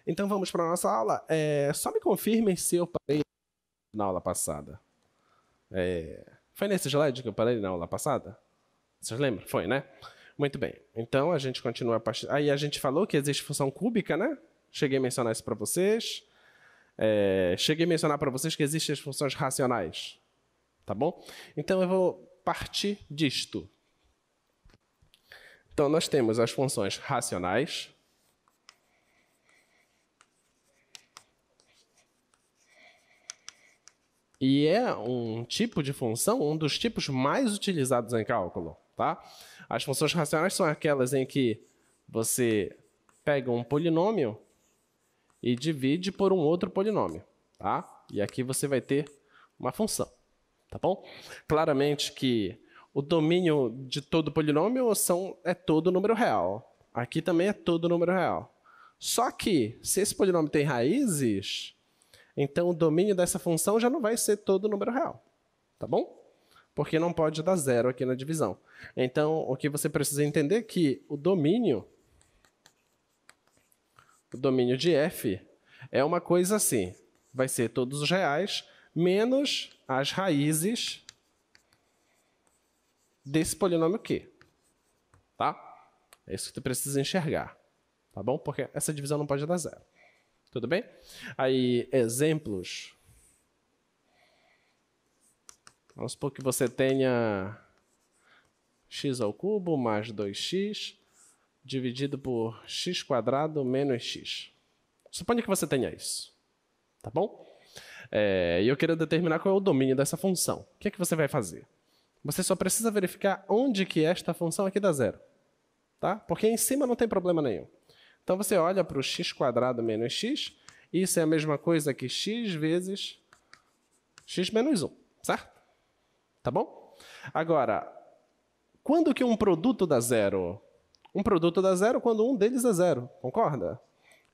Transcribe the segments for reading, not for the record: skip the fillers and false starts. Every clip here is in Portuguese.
Então vamos para a nossa aula. Só me confirmem se eu parei na aula passada. Foi nesse slide que eu parei na aula passada? Vocês lembram? Foi, né? Muito bem. Então a gente continua a partir... Aí a gente falou que existe função cúbica, né? Cheguei a mencionar isso para vocês. Cheguei a mencionar para vocês que existem as funções racionais. Tá bom? Então eu vou partir disto. Então nós temos as funções racionais. E é um tipo de função, um dos tipos mais utilizados em cálculo. Tá? As funções racionais são aquelas em que você pega um polinômio e divide por um outro polinômio. Tá? E aqui você vai ter uma função. Tá bom? Claramente que o domínio de todo polinômio é todo número real. Aqui também é todo número real. Só que, se esse polinômio tem raízes, então o domínio dessa função já não vai ser todo número real. Tá bom? Porque não pode dar zero aqui na divisão. Então, o que você precisa entender é que o domínio de f é uma coisa assim. Vai ser todos os reais menos as raízes desse polinômio q. Tá? É isso que tu precisa enxergar. Tá bom? Porque essa divisão não pode dar zero. Tudo bem? Aí, exemplos. Vamos supor que você tenha x ao cubo mais 2x dividido por x² menos x. Suponha que você tenha isso. Tá bom? E eu quero determinar qual é o domínio dessa função. O que é que você vai fazer? Você só precisa verificar onde que esta função aqui dá zero. Tá? Porque em cima não tem problema nenhum. Então você olha para o x² menos x, e isso é a mesma coisa que x vezes x menos 1, certo? Tá bom? Agora, quando que um produto dá zero? Um produto dá zero quando um deles é zero, concorda?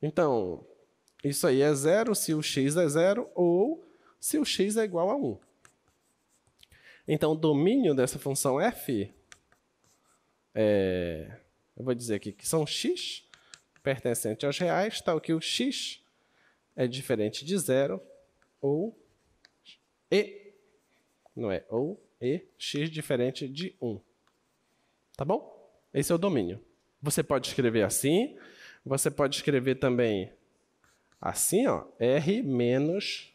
Então, isso aí é zero se o x é zero ou se o x é igual a 1. Então, o domínio dessa função f eu vou dizer aqui que são x pertencente aos reais, tal que o x é diferente de zero ou x diferente de 1. Tá bom? Esse é o domínio. Você pode escrever assim, você pode escrever também assim, ó, r menos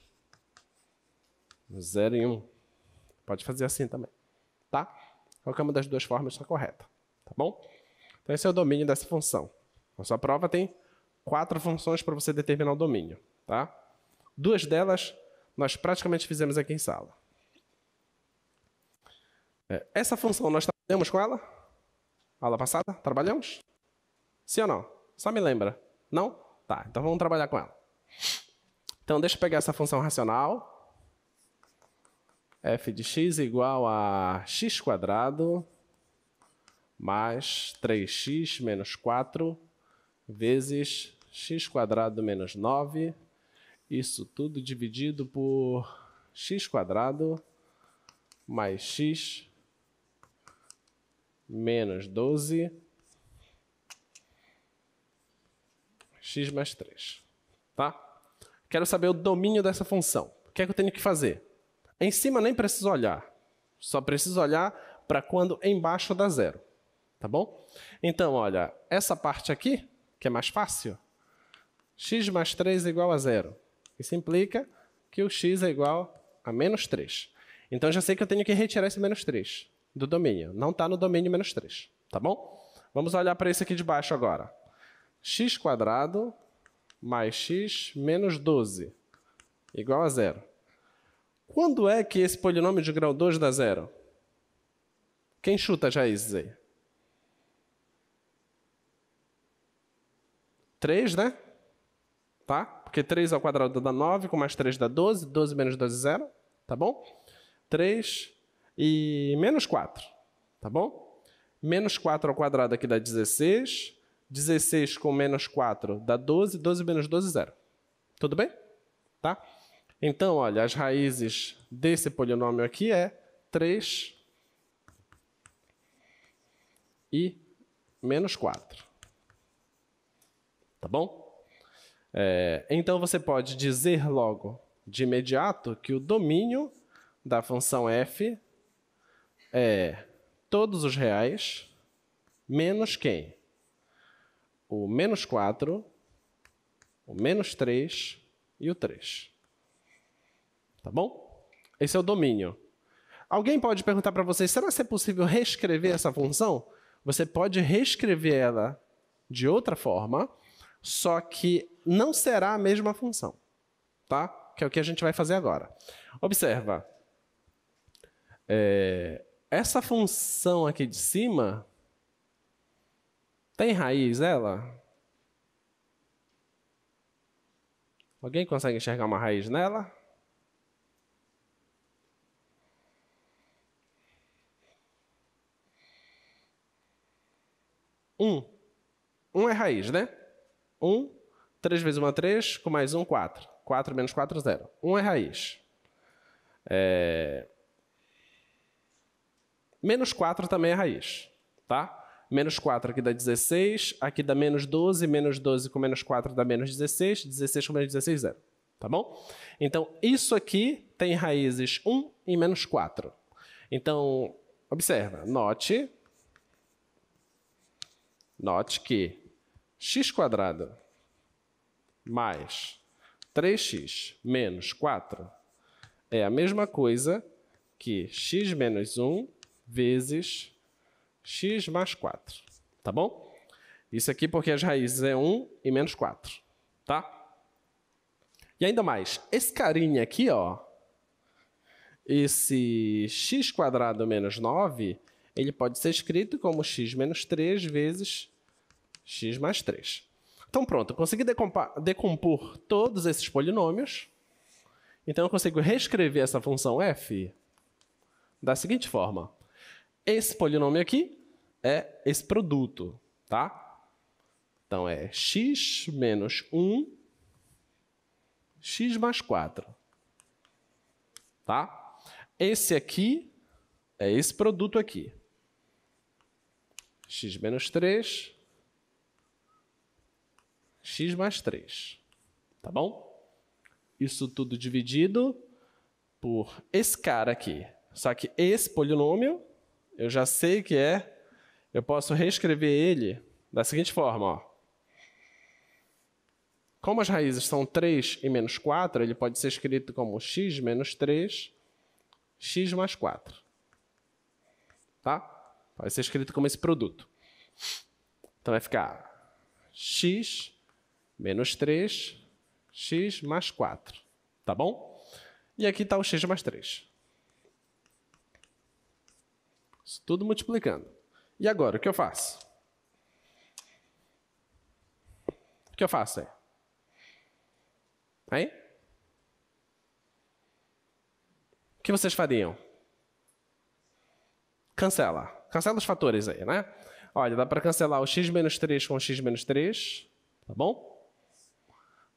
0 e 1. Pode fazer assim também, tá? Qualquer uma das duas formas está correta, tá bom? Então esse é o domínio dessa função. A sua prova tem 4 funções para você determinar o domínio, tá? 2 delas nós praticamente fizemos aqui em sala. Essa função nós trabalhamos com ela? Aula passada? Trabalhamos? Sim ou não? Só me lembra. Não? Tá, então vamos trabalhar com ela. Então deixa eu pegar essa função racional. F de x igual a x² mais 3x menos 4 vezes x² menos 9. Isso tudo dividido por x² mais x menos 12, x mais 3. Tá? Quero saber o domínio dessa função. O que é que eu tenho que fazer? Em cima nem preciso olhar. Só preciso olhar para quando embaixo dá zero. Tá bom? Então, olha, essa parte aqui, que é mais fácil, x mais 3 é igual a zero. Isso implica que o x é igual a menos 3. Então, já sei que eu tenho que retirar esse menos 3 do domínio. Não está no domínio menos 3. Tá bom? Vamos olhar para esse aqui de baixo agora. x² mais x menos 12 igual a zero. Quando é que esse polinômio de grau 2 dá zero? Quem chuta as raízes aí? 3, né? Tá? Porque 3 ao quadrado dá 9, com mais 3 dá 12. 12 menos 12 é 0. Tá bom? 3 e menos 4. Tá bom? Menos 4 ao quadrado aqui dá 16. 16 com menos 4 dá 12. 12 menos 12 é 0. Tudo bem? Tá? Então, olha, as raízes desse polinômio aqui é 3 e menos 4. Tá bom? Então, você pode dizer logo, de imediato, que o domínio da função f é todos os reais menos quem? O menos 4, o menos 3 e o 3. Tá bom? Esse é o domínio. Alguém pode perguntar para vocês, será que é possível reescrever essa função? Você pode reescrever ela de outra forma, só que não será a mesma função, tá? Que é o que a gente vai fazer agora. Observa. Essa função aqui de cima tem raiz, ela? Alguém consegue enxergar uma raiz nela? Um é raiz, né? 3 vezes 1 é 3, com mais 1, 4. 4 menos 4, 0. 1 é raiz. Menos 4 também é raiz, tá? Menos 4 aqui dá 16, aqui dá menos 12, menos 12 com menos 4 dá menos 16, 16 com menos 16, 0. Tá bom? Então, isso aqui tem raízes 1 e menos 4. Então, observa, note que x² mais 3x menos 4 é a mesma coisa que x menos 1 vezes x mais 4. Tá bom? Isso aqui porque as raízes é 1 e menos 4. Tá? E ainda mais, esse carinha aqui, ó, esse x² menos 9, ele pode ser escrito como x menos 3 vezes x mais 3. Então, pronto, eu consegui decompor todos esses polinômios. Então, eu consigo reescrever essa função f da seguinte forma. Esse polinômio aqui é esse produto, tá? Então, é x menos 1, x mais 4. Tá? Esse aqui é esse produto aqui. X menos 3, x mais 3. Tá bom? Isso tudo dividido por esse cara aqui. Só que esse polinômio, eu já sei que eu posso reescrever ele da seguinte forma, ó. Como as raízes são 3 e menos 4, ele pode ser escrito como x menos 3, x mais 4. Tá? Pode ser escrito como esse produto. Então, vai ficar x menos 3, x mais 4. Tá bom? E aqui está o x mais 3. Isso tudo multiplicando. E agora, o que eu faço? O que eu faço aí? Hein? O que vocês fariam? Cancela. Cancela os fatores aí, né? Olha, dá para cancelar o x menos 3 com x menos 3. Tá bom?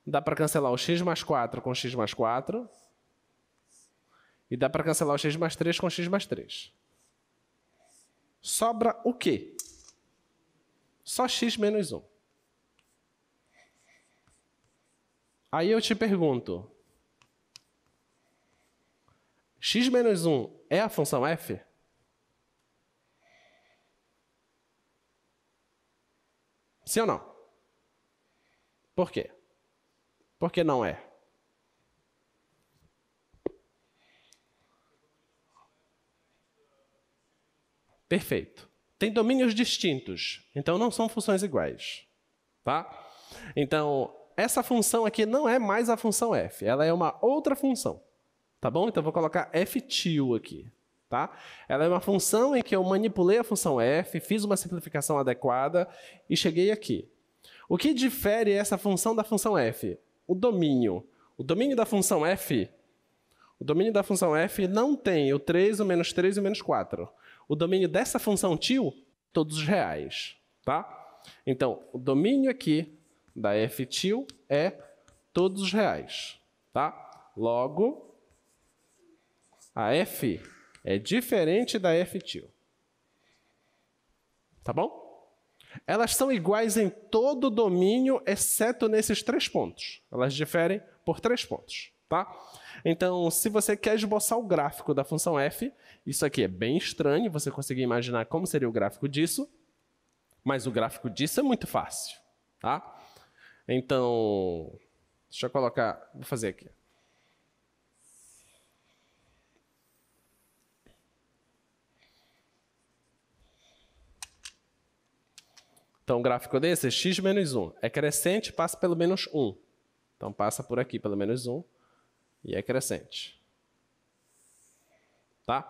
Dá para cancelar o x mais 4 com x mais 4. E dá para cancelar o x mais 3 com x mais 3. Sobra o quê? Só x menos 1. Aí eu te pergunto, x menos 1 é a função f? Sim ou não? Por quê? Por que não é? Perfeito. Tem domínios distintos, então não são funções iguais. Tá? Então, essa função aqui não é mais a função f, ela é uma outra função. Tá bom? Então, eu vou colocar f-til aqui. Tá? Ela é uma função em que eu manipulei a função f, fiz uma simplificação adequada e cheguei aqui. O que difere essa função da função f? O domínio. O domínio da função f, não tem o 3, o menos 3 e o menos 4. O domínio dessa função til, todos os reais. Tá? Então, o domínio aqui da f-til é todos os reais. Tá? Logo, a f é diferente da f-til. Tá bom? Elas são iguais em todo o domínio, exceto nesses 3 pontos. Elas diferem por 3 pontos, tá? Então, se você quer esboçar o gráfico da função f, isso aqui é bem estranho, você conseguir imaginar como seria o gráfico disso, mas o gráfico disso é muito fácil, tá? Então, deixa eu colocar, vou fazer aqui. Então, o gráfico desse é x menos 1. É crescente, passa pelo menos 1. Então, passa por aqui pelo menos 1 e é crescente. Tá?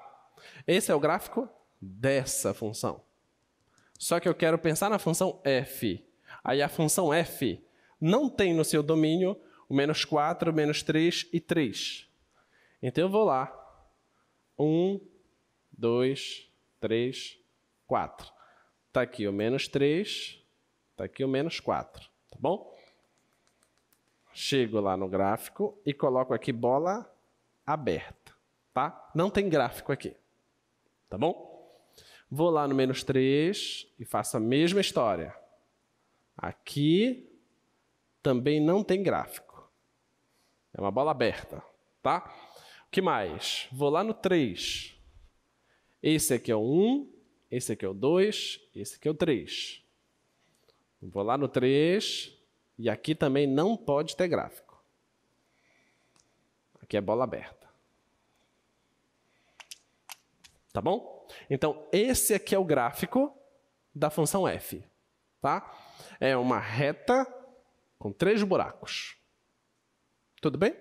Esse é o gráfico dessa função. Só que eu quero pensar na função f. Aí a função f não tem no seu domínio o menos 4, menos 3 e 3. Então, eu vou lá. 1, 2, 3, 4. Está aqui o menos 3, está aqui o menos 4, tá bom? Chego lá no gráfico e coloco aqui bola aberta, tá? Não tem gráfico aqui, tá bom? Vou lá no menos 3 e faço a mesma história. Aqui também não tem gráfico. É uma bola aberta, tá? O que mais? Vou lá no 3. Esse aqui é o 1. Esse aqui é o 2, esse aqui é o 3. Vou lá no 3, e aqui também não pode ter gráfico. Aqui é bola aberta. Tá bom? Então, esse aqui é o gráfico da função f. Tá? É uma reta com 3 buracos. Tudo bem?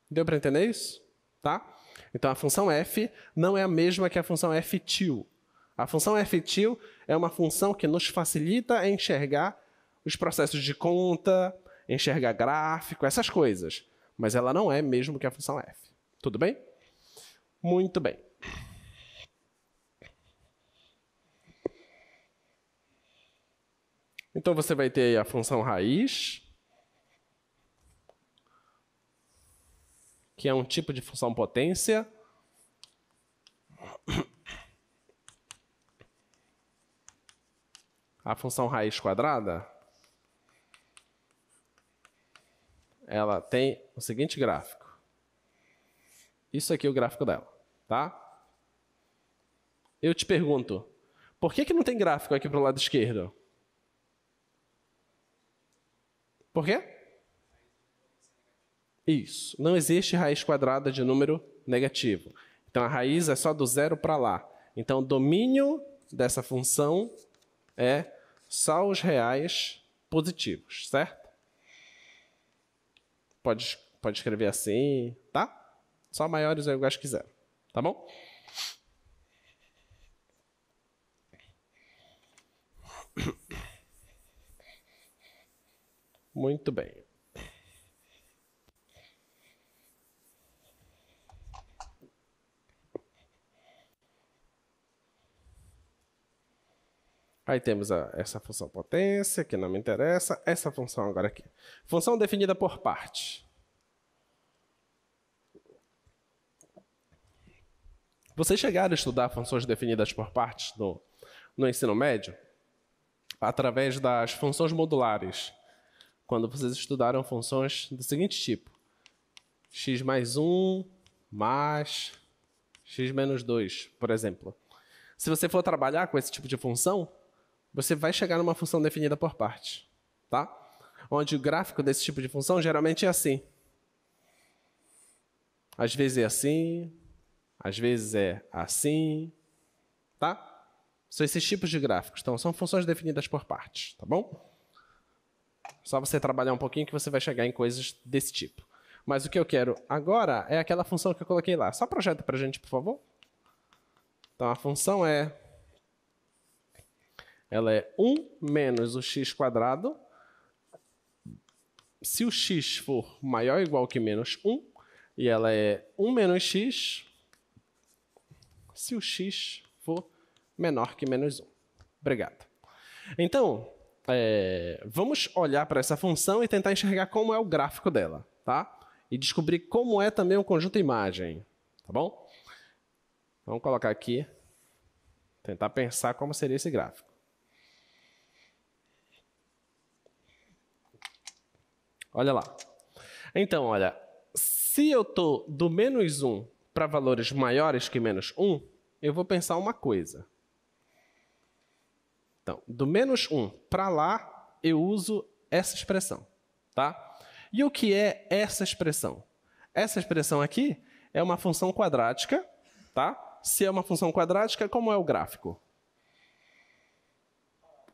Deu para entender isso? Tá? Então, a função f não é a mesma que a função f-til. A função f-til é uma função que nos facilita a enxergar os processos de conta, enxergar gráfico, essas coisas. Mas ela não é mesmo que a função f. Tudo bem? Muito bem. Então, você vai ter a função raiz, que é um tipo de função potência. A função raiz quadrada, ela tem o seguinte gráfico. Isso aqui é o gráfico dela, tá? Eu te pergunto, por que não tem gráfico aqui para o lado esquerdo? Por quê? Isso, não existe raiz quadrada de número negativo. Então, a raiz é só do 0 para lá. Então, o domínio dessa função é só os reais positivos, certo? Pode escrever assim, tá? Só maiores ou iguais que 0, tá bom? Muito bem. Aí temos essa função potência, que não me interessa. Essa função agora aqui. Função definida por parte. Vocês chegaram a estudar funções definidas por partes no ensino médio? Através das funções modulares. Quando vocês estudaram funções do seguinte tipo. X mais 1 mais x menos 2, por exemplo. Se você for trabalhar com esse tipo de função, você vai chegar numa função definida por parte, tá? Onde o gráfico desse tipo de função geralmente é assim. Às vezes é assim, às vezes é assim, tá? São esses tipos de gráficos. Então, são funções definidas por partes, tá bom? Só você trabalhar um pouquinho que você vai chegar em coisas desse tipo. Mas o que eu quero agora é aquela função que eu coloquei lá. Só projeta pra gente, por favor. Então, a função ela é 1 menos o x². Se o x for maior ou igual que menos 1, e ela é 1 menos x, se o x for menor que menos 1. Obrigado. Então, vamos olhar para essa função e tentar enxergar como é o gráfico dela, tá? E descobrir como é também o conjunto imagem, tá bom? Vamos colocar aqui, tentar pensar como seria esse gráfico. Olha lá. Então, olha, se eu estou do menos 1 para valores maiores que menos 1, eu vou pensar uma coisa. Então, do menos 1 para lá, eu uso essa expressão, tá? E o que é essa expressão? Essa expressão aqui é uma função quadrática, tá? Se é uma função quadrática, como é o gráfico?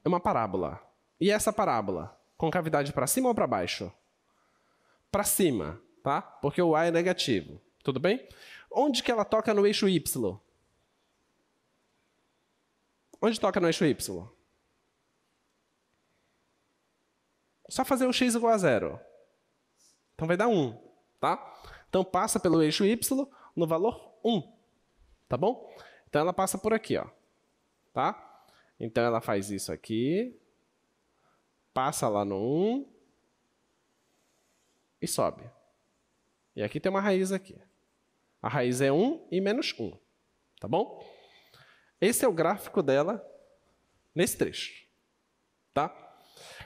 É uma parábola. E essa parábola, concavidade para cima ou para baixo? Para cima, tá? Porque o a é negativo, tudo bem? Onde que ela toca no eixo y? Onde toca no eixo y? Só fazer o x igual a 0. Então vai dar 1, tá? Então passa pelo eixo y no valor 1, tá bom? Então ela passa por aqui, ó, tá? Então ela faz isso aqui, passa lá no 1 e sobe. E aqui tem uma raiz aqui. A raiz é 1 e menos 1, tá bom? Esse é o gráfico dela nesse trecho, tá?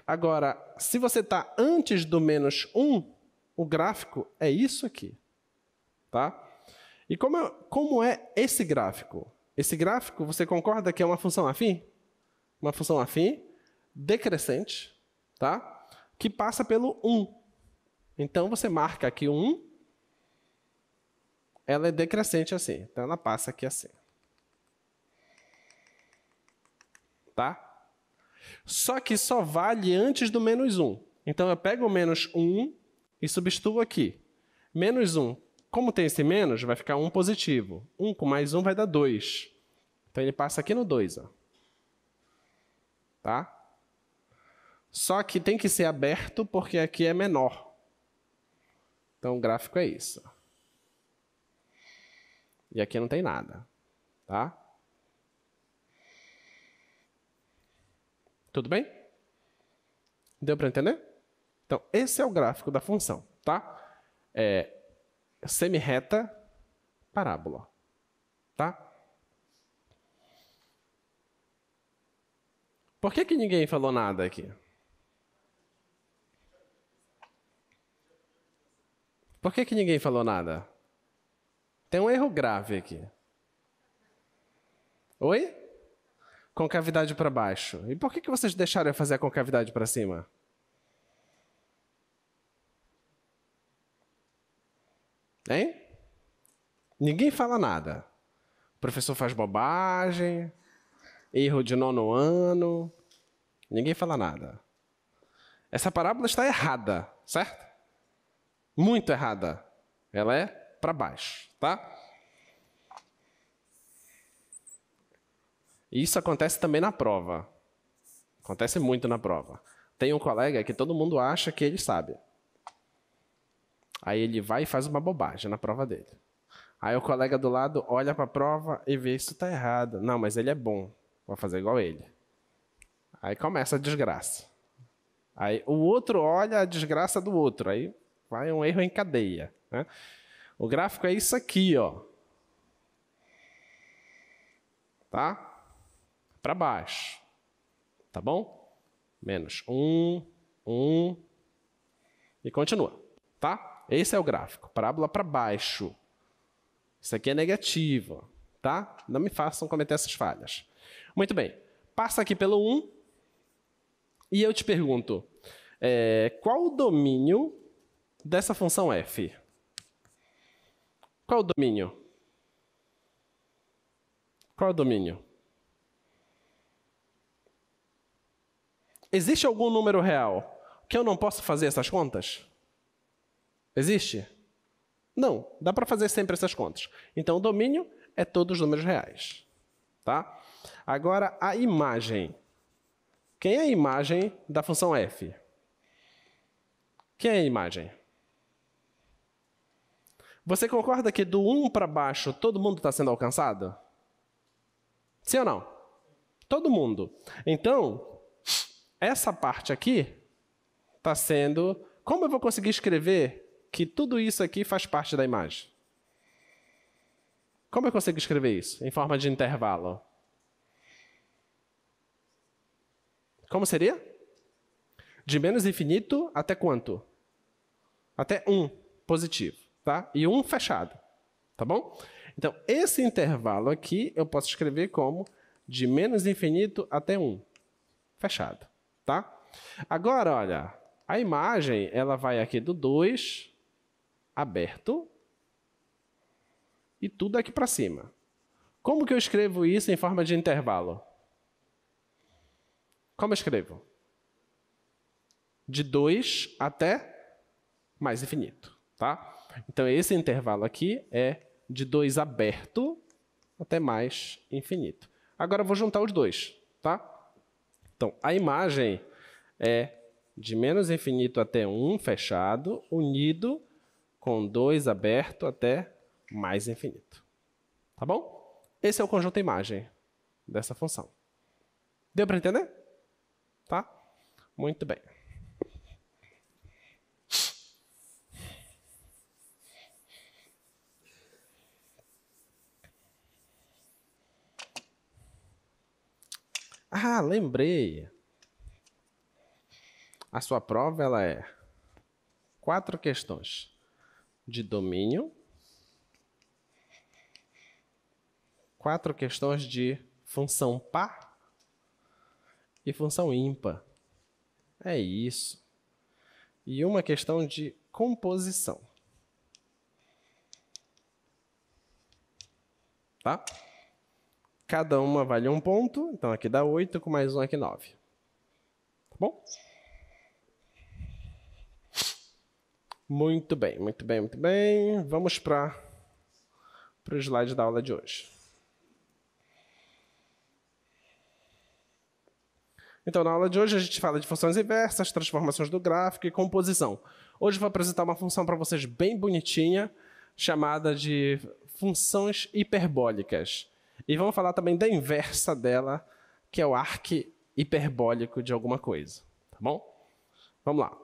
Agora, se você está antes do menos 1, o gráfico é isso aqui, tá? E como é esse gráfico? Esse gráfico, você concorda que é uma função afim? Uma função afim decrescente, tá? Que passa pelo 1. Então, você marca aqui o 1. Ela é decrescente assim. Então, ela passa aqui assim. Tá? Só que só vale antes do menos 1. Então, eu pego o menos 1 e substituo aqui. Menos 1. Como tem esse menos, vai ficar 1 positivo. 1 com mais 1 vai dar 2. Então, ele passa aqui no 2. Ó. Tá? Só que tem que ser aberto porque aqui é menor. Então, o gráfico é isso. E aqui não tem nada. Tá? Tudo bem? Deu para entender? Então, esse é o gráfico da função, tá? É semi-reta, parábola, tá? Por que ninguém falou nada aqui? Por que ninguém falou nada? Tem um erro grave aqui. Oi? Concavidade para baixo. E por que vocês deixaram eu fazer a concavidade para cima? Hein? Ninguém fala nada. O professor faz bobagem, erro de 9º ano. Ninguém fala nada. Essa parábola está errada, certo? Muito errada. Ela é para baixo, tá? E isso acontece também na prova. Acontece muito na prova. Tem um colega que todo mundo acha que ele sabe. Aí ele vai e faz uma bobagem na prova dele. Aí o colega do lado olha para a prova e vê isso está errado. Não, mas ele é bom. Vou fazer igual ele. Aí começa a desgraça. Aí o outro olha a desgraça do outro. Aí vai um erro em cadeia, né? O gráfico é isso aqui, ó. Tá? Para baixo. Tá bom? Menos 1, 1. E continua. Tá? Esse é o gráfico. Parábola para baixo. Isso aqui é negativo. Tá? Não me façam cometer essas falhas. Muito bem. Passa aqui pelo 1. E eu te pergunto, qual o domínio dessa função f? Qual o domínio? Qual é o domínio? Existe algum número real que eu não posso fazer essas contas? Existe? Não, dá para fazer sempre essas contas. Então, o domínio é todos os números reais. Tá? Agora, a imagem. Quem é a imagem da função f? Quem é a imagem? Você concorda que do 1 para baixo todo mundo está sendo alcançado? Sim ou não? Todo mundo. Então, essa parte aqui está sendo... Como eu vou conseguir escrever que tudo isso aqui faz parte da imagem? Como eu consigo escrever isso em forma de intervalo? Como seria? De menos infinito até quanto? até 1 positivo, tá? E 1 fechado, tá bom? Então, esse intervalo aqui eu posso escrever como de menos infinito até 1, fechado, tá? Agora, olha, a imagem, ela vai aqui do 2, aberto, e tudo aqui para cima. Como que eu escrevo isso em forma de intervalo? Como eu escrevo? De 2 até mais infinito, tá? Então, esse intervalo aqui é de 2 aberto até mais infinito. Agora, eu vou juntar os dois, tá? Então, a imagem é de menos infinito até 1 fechado, unido com 2 aberto até mais infinito. Tá bom? Esse é o conjunto imagem dessa função. Deu para entender? Tá? Muito bem. Ah, lembrei. A sua prova ela é 4 questões de domínio, 4 questões de função par e função ímpar. É isso. E uma questão de composição. Tá? Cada uma vale 1 ponto, então aqui dá 8, com mais 1 aqui 9. Tá bom? Muito bem, muito bem, muito bem. Vamos para o slide da aula de hoje. Então, na aula de hoje, a gente fala de funções inversas, transformações do gráfico e composição. Hoje eu vou apresentar uma função para vocês bem bonitinha, chamada de funções hiperbólicas. E vamos falar também da inversa dela, que é o arco hiperbólico de alguma coisa. Tá bom? Vamos lá.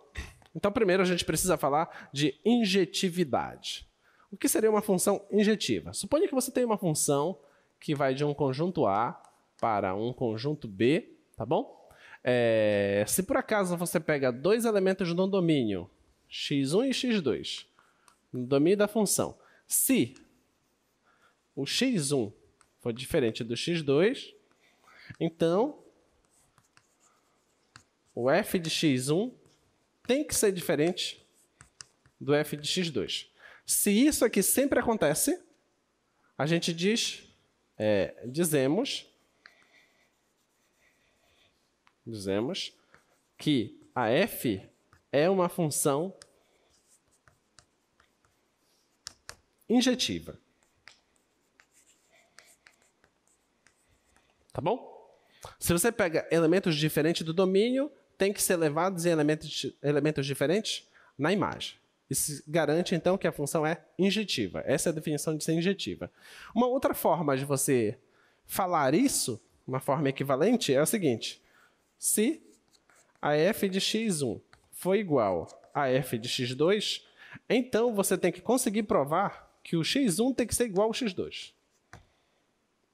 Então, primeiro a gente precisa falar de injetividade. O que seria uma função injetiva? Suponha que você tem uma função que vai de um conjunto A para um conjunto B, tá bom? Se por acaso você pega 2 elementos no domínio, x1 e x2, no domínio da função, se o x1 for diferente do x2, então o f de x1 tem que ser diferente do f de x2. Se isso aqui sempre acontece, a gente dizemos que a f é uma função injetiva. Tá bom? Se você pega elementos diferentes do domínio, tem que ser levados em elementos diferentes na imagem. Isso garante, então, que a função é injetiva. Essa é a definição de ser injetiva. Uma outra forma de você falar isso, uma forma equivalente, é a seguinte. Se a f de x1 for igual a f de x2, então você tem que conseguir provar que o x1 tem que ser igual ao x2.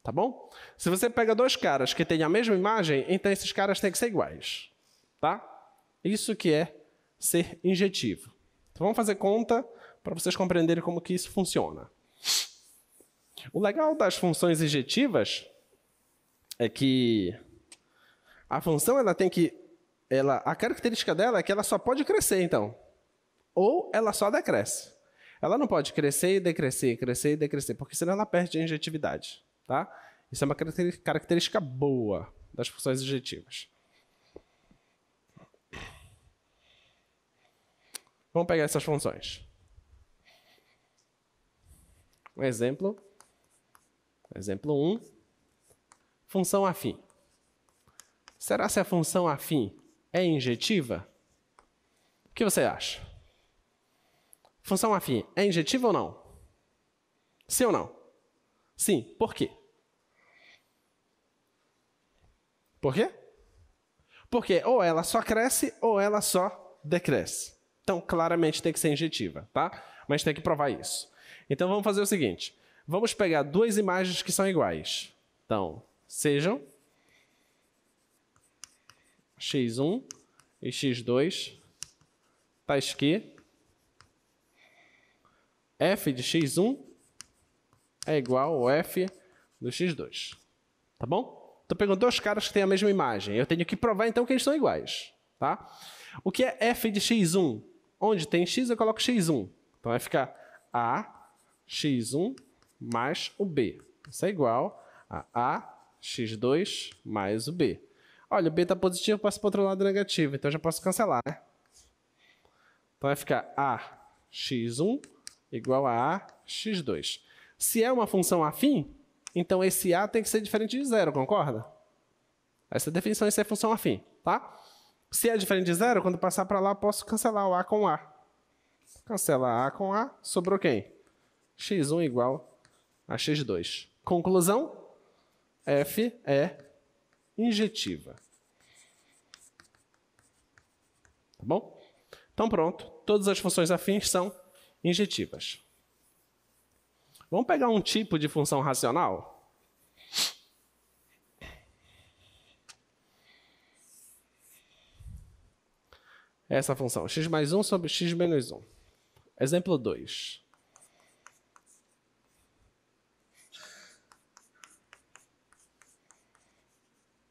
Tá bom? Se você pega 2 caras que têm a mesma imagem, então esses caras têm que ser iguais. Tá? Isso que é ser injetivo. Então vamos fazer conta para vocês compreenderem como que isso funciona. O legal das funções injetivas é que a função a característica dela é que ela só pode crescer, então. Ou ela só decresce. Ela não pode crescer e decrescer, crescer e decrescer, porque senão ela perde a injetividade. Tá? Isso é uma característica boa das funções injetivas. Vamos pegar essas funções. Um exemplo. Exemplo 1. Função afim. Será se a função afim é injetiva? O que você acha? Função afim é injetiva ou não? Sim ou não? Sim. Por quê? Por quê? Porque ou ela só cresce ou ela só decresce. Então, claramente tem que ser injetiva, tá? Mas tem que provar isso. Então, vamos fazer o seguinte. Vamos pegar 2 imagens que são iguais. Então, sejam x1 e x2, tais que f de x1 é igual ao f do x2. Tá bom? Então, pegando dois caras que têm a mesma imagem. Eu tenho que provar, então, que eles são iguais. Tá? O que é f de x1? Onde tem x, eu coloco x1. Então, vai ficar a x1 mais o b. Isso é igual a x2 mais o b. Olha, o b está positivo, passa para o outro lado negativo. Então, eu já posso cancelar, né? Então, vai ficar a x1 igual a x2. Se é uma função afim, então esse a tem que ser diferente de zero, concorda? Essa é a definição, isso é função afim, tá? Se é diferente de zero, quando passar para lá, posso cancelar o a com a. Cancela a com a, sobrou quem? x1 igual a x2. Conclusão, f é injetiva. Tá bom? Então pronto, todas as funções afins são injetivas. Vamos pegar um tipo de função racional? Essa função, x mais 1 sobre x menos 1. Exemplo 2.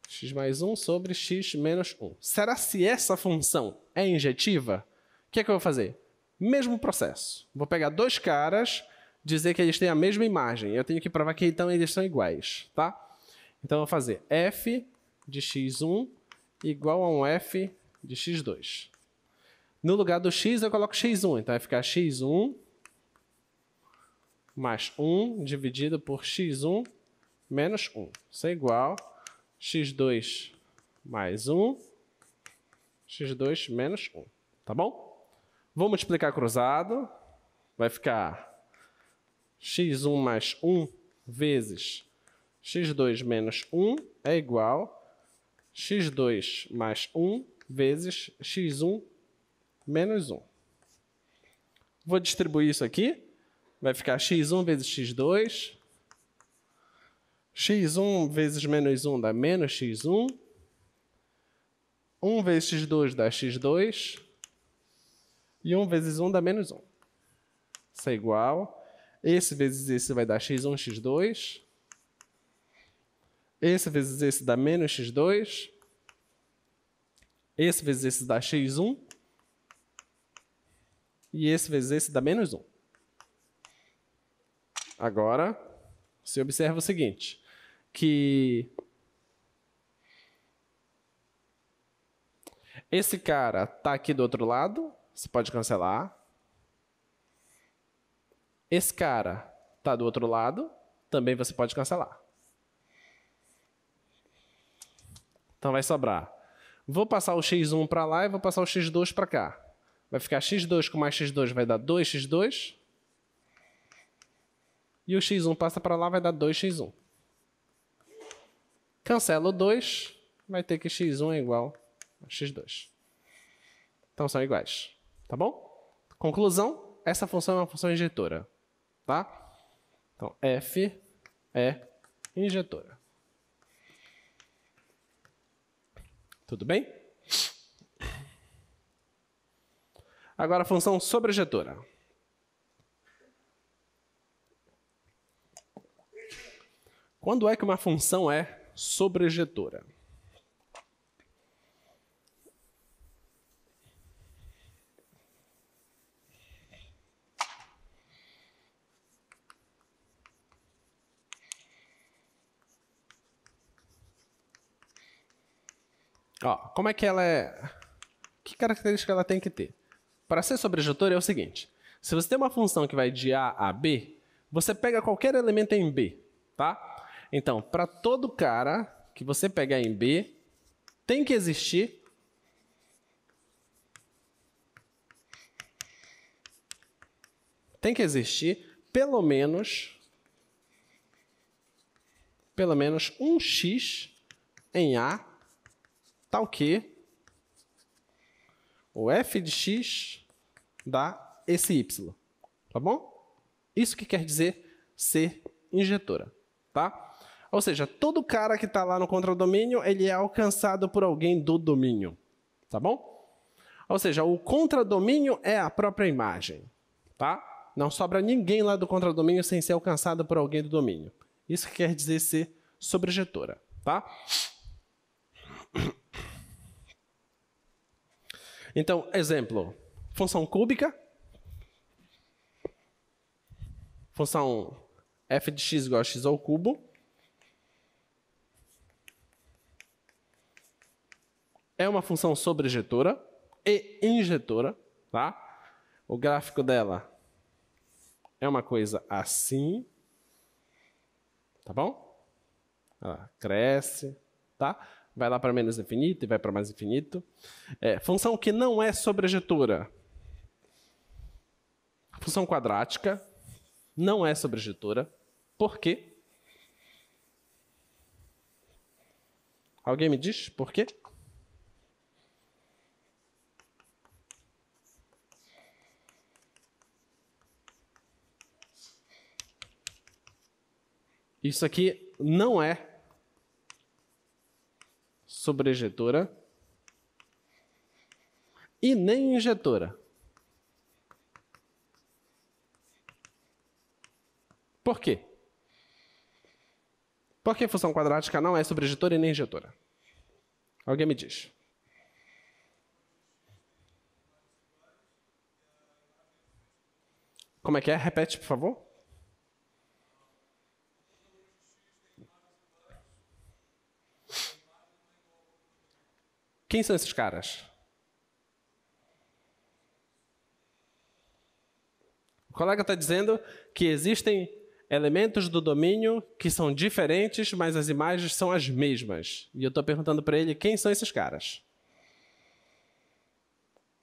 X mais 1 sobre x menos 1. Será se essa função é injetiva? O que é que eu vou fazer? Mesmo processo. Vou pegar dois caras, dizer que eles têm a mesma imagem. Eu tenho que provar que então eles são iguais, tá? Então eu vou fazer f de x1 igual a um f de x2. No lugar do x eu coloco x1, então vai ficar x1 mais 1 dividido por x1 menos 1. Isso é igual a x2 mais 1, x2 menos 1. Tá bom? Vou multiplicar cruzado. Vai ficar x1 mais 1 vezes x2 menos 1 é igual a x2 mais 1 vezes x1 menos 1. Vou distribuir isso aqui. Vai ficar x1 vezes x2. x1 vezes menos 1 dá menos x1. 1 vezes x2 dá x2. E 1 vezes 1 dá menos 1. Isso é igual. Esse vezes esse vai dar x1, x2. Esse vezes esse dá menos x2. Esse vezes esse dá x1. E esse vezes esse dá menos 1. Agora, você observa o seguinte, que esse cara está aqui do outro lado, você pode cancelar. Esse cara está do outro lado, também você pode cancelar. Então vai sobrar. Vou passar o x1 para lá e vou passar o x2 para cá. Vai ficar x2 com mais x2 vai dar 2x2. E o x1 passa para lá, vai dar 2x1. Cancela o 2, vai ter que x1 é igual a x2. Então são iguais. Tá bom? Conclusão, essa função é uma função injetora. Tá? Então, f é injetora. Tudo bem? Agora a função sobrejetora. Quando é que uma função é sobrejetora? Ó, como é que ela é? Que característica ela tem que ter? Para ser sobrejetora é o seguinte. Se você tem uma função que vai de A a B, você pega qualquer elemento em B, tá? Então, para todo cara que você pegar em B, tem que existir pelo menos um x em A, tal que o f de x dá esse y, tá bom? Isso que quer dizer ser injetora, tá? Ou seja, todo cara que está lá no contradomínio, ele é alcançado por alguém do domínio, tá bom? Ou seja, o contradomínio é a própria imagem, tá? Não sobra ninguém lá do contradomínio sem ser alcançado por alguém do domínio. Isso que quer dizer ser sobrejetora, tá? Então, exemplo, função cúbica, função f de x igual a x ao cubo, é uma função sobrejetora e injetora, tá? O gráfico dela é uma coisa assim, tá bom? Ela cresce, tá? Vai lá para menos infinito e vai para mais infinito. Função que não é sobrejetora. Função quadrática não é sobrejetora. Por quê? Alguém me diz por quê? Isso aqui não é sobrejetora e nem injetora. Por quê? Por que função quadrática não é sobrejetora e nem injetora? Alguém me diz. Como é que é? Repete, por favor. Quem são esses caras? O colega está dizendo que existem elementos do domínio que são diferentes, mas as imagens são as mesmas. E eu estou perguntando para ele quem são esses caras.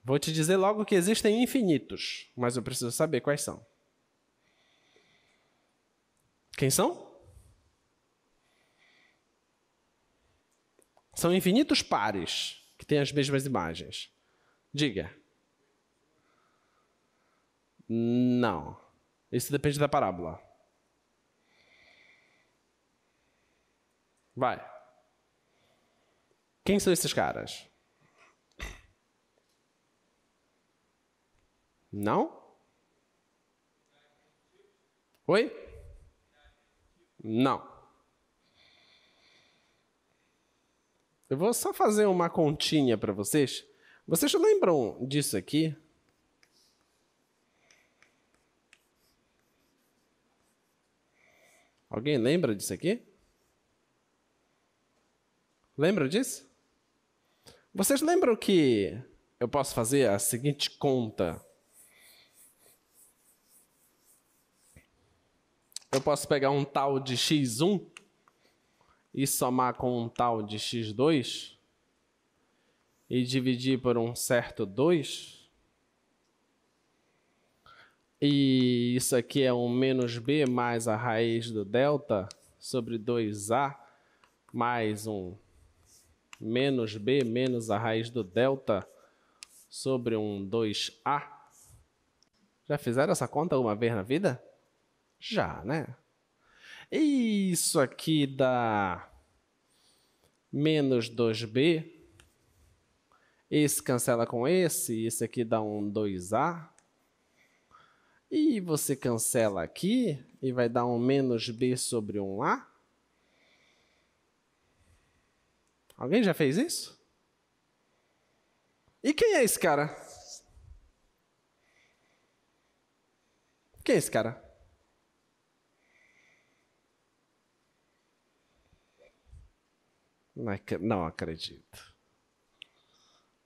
Vou te dizer logo que existem infinitos, mas eu preciso saber quais são. Quem são? São infinitos pares, que têm as mesmas imagens. Diga. Não. Isso depende da parábola. Vai. Quem são esses caras? Não? Oi? Não. Eu vou só fazer uma continha para vocês. Vocês lembram disso aqui? Alguém lembra disso aqui? Lembra disso? Vocês lembram que eu posso fazer a seguinte conta? Eu posso pegar um tal de x1 e somar com um tal de x2 e dividir por um certo 2. E isso aqui é um menos b mais a raiz do delta sobre 2a mais um menos b menos a raiz do delta sobre um 2a. Já fizeram essa conta alguma vez na vida? Já, né? Isso aqui dá menos 2b. Esse cancela com esse. Esse aqui dá um 2a. E você cancela aqui e vai dar um menos b sobre um a. Alguém já fez isso? E quem é esse cara? Quem é esse cara? Não acredito.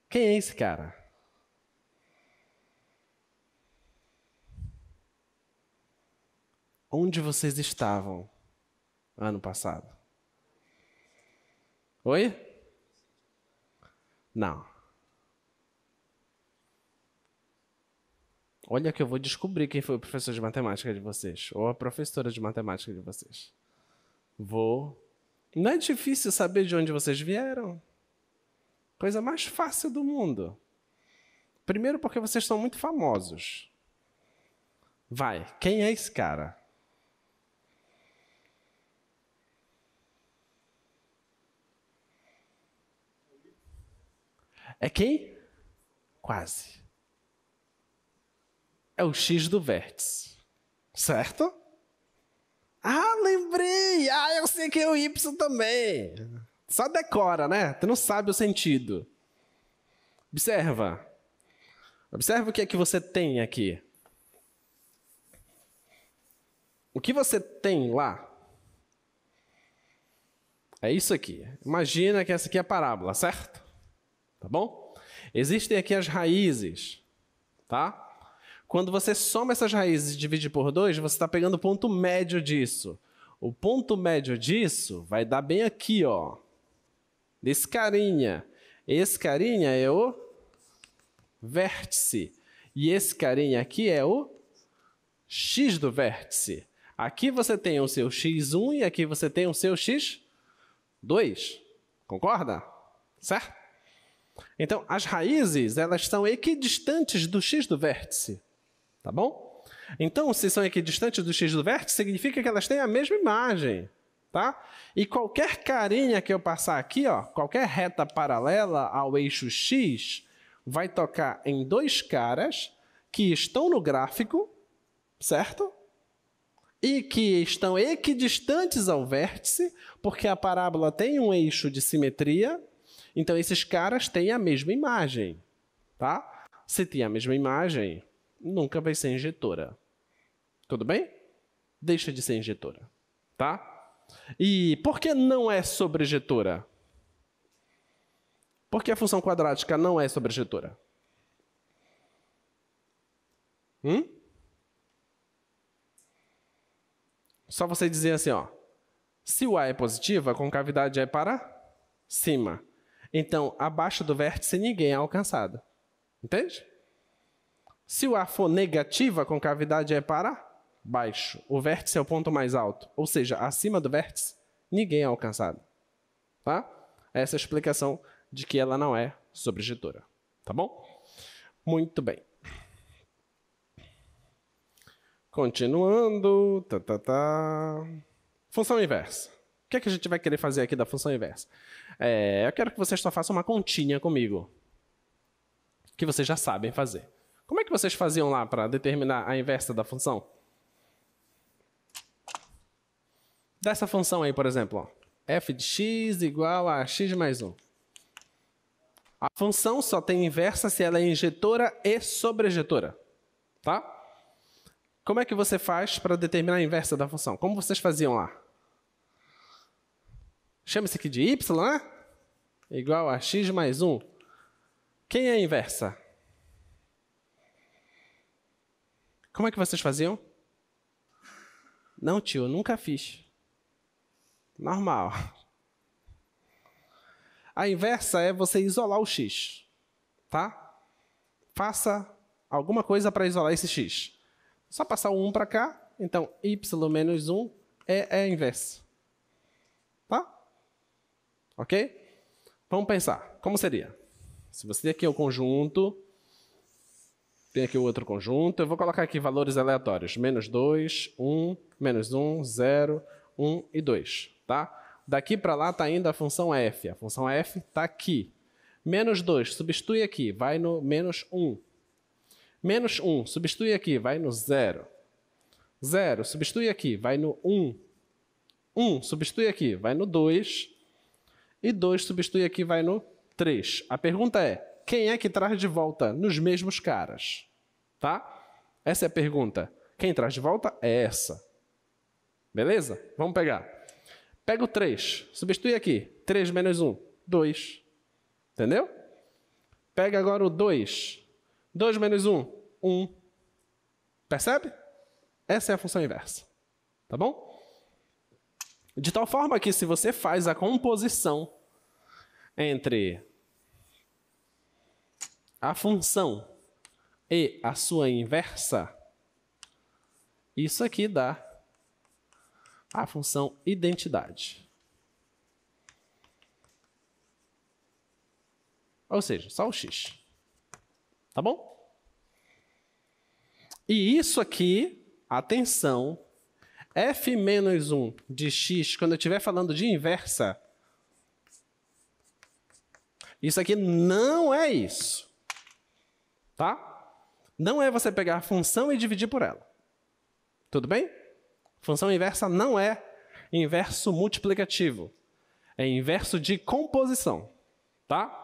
Quem é esse cara? Onde vocês estavam ano passado? Oi? Não. Olha que eu vou descobrir quem foi o professor de matemática de vocês, ou a professora de matemática de vocês. Vou. Não é difícil saber de onde vocês vieram. Coisa mais fácil do mundo. Primeiro porque vocês são muito famosos. Vai, quem é esse cara? É quem? Quase. é o x do vértice. Certo? Ah, lembrei! Ah, eu sei que é o y também. Só decora, né? Tu não sabe o sentido. Observa. Observa o que é que você tem aqui. O que você tem lá é isso aqui. Imagina que essa aqui é a parábola, certo? Tá bom? Existem aqui as raízes, tá? Quando você soma essas raízes e divide por 2, você está pegando o ponto médio disso. O ponto médio disso vai dar bem aqui, ó. Desse carinha. Esse carinha é o vértice. E esse carinha aqui é o x do vértice. Aqui você tem o seu x1 e aqui você tem o seu x2. Concorda? Certo? Então, as raízes, elas são equidistantes do x do vértice. Tá bom? Então, se são equidistantes do x do vértice, significa que elas têm a mesma imagem. Tá? E qualquer carinha que eu passar aqui, ó, qualquer reta paralela ao eixo x, vai tocar em dois caras que estão no gráfico, certo? E que estão equidistantes ao vértice, porque a parábola tem um eixo de simetria, então esses caras têm a mesma imagem, tá? Se tem a mesma imagem, nunca vai ser injetora. Tudo bem? Deixa de ser injetora, tá? E por que não é sobrejetora? Por que a função quadrática não é sobrejetora? Só você dizer assim, ó. Se o A é positivo, a concavidade é para cima. Então, abaixo do vértice, ninguém é alcançado. Entende? Se o A for negativo, a concavidade é para baixo. O vértice é o ponto mais alto. Ou seja, acima do vértice, ninguém é alcançado. Tá? Essa é a explicação de que ela não é sobrejetora. Tá bom? Muito bem. Continuando. Função inversa. O que é que a gente vai querer fazer aqui da função inversa? Eu quero que vocês só façam uma continha comigo. Que vocês já sabem fazer. Como é que vocês faziam lá para determinar a inversa da função? Dessa função aí, por exemplo. Ó, f de x igual a x mais 1. A função só tem inversa se ela é injetora e sobrejetora. Tá? Como é que você faz para determinar a inversa da função? Como vocês faziam lá? Chama isso aqui de y, né? Igual a x mais 1. Quem é a inversa? Como é que vocês faziam? Não, tio, eu nunca fiz. Normal. A inversa é você isolar o x. Tá? Faça alguma coisa para isolar esse x. Só passar o 1 para cá, então y menos 1 é a inversa. Tá? Ok? Vamos pensar. Como seria? Se você tem aqui o conjunto, tem aqui o outro conjunto, eu vou colocar aqui valores aleatórios. Menos 2, 1, menos 1, 0, 1 e 2. Tá? Daqui para lá está indo a função f. A função f está aqui. Menos 2, substitui aqui, vai no menos 1. Menos 1, substitui aqui, vai no 0. 0, substitui aqui, vai no 1. 1, substitui aqui, vai no 2. E 2, substitui aqui, vai no 3. A pergunta é, quem é que traz de volta nos mesmos caras? Tá? Essa é a pergunta. Quem traz de volta é essa. Beleza? Vamos pegar. Pega o 3, substitui aqui. 3 menos 1, 2. Entendeu? Pega agora o 2. 2 menos 1, 1. Percebe? Essa é a função inversa. Tá bom? De tal forma que se você faz a composição entre a função e a sua inversa, isso aqui dá a função identidade. Ou seja, só o x. Tá bom? E isso aqui, atenção, f menos 1 de x, quando eu estiver falando de inversa, isso aqui não é isso. Tá? não é você pegar a função e dividir por ela. Tudo bem? Função inversa não é inverso multiplicativo. É inverso de composição. Tá?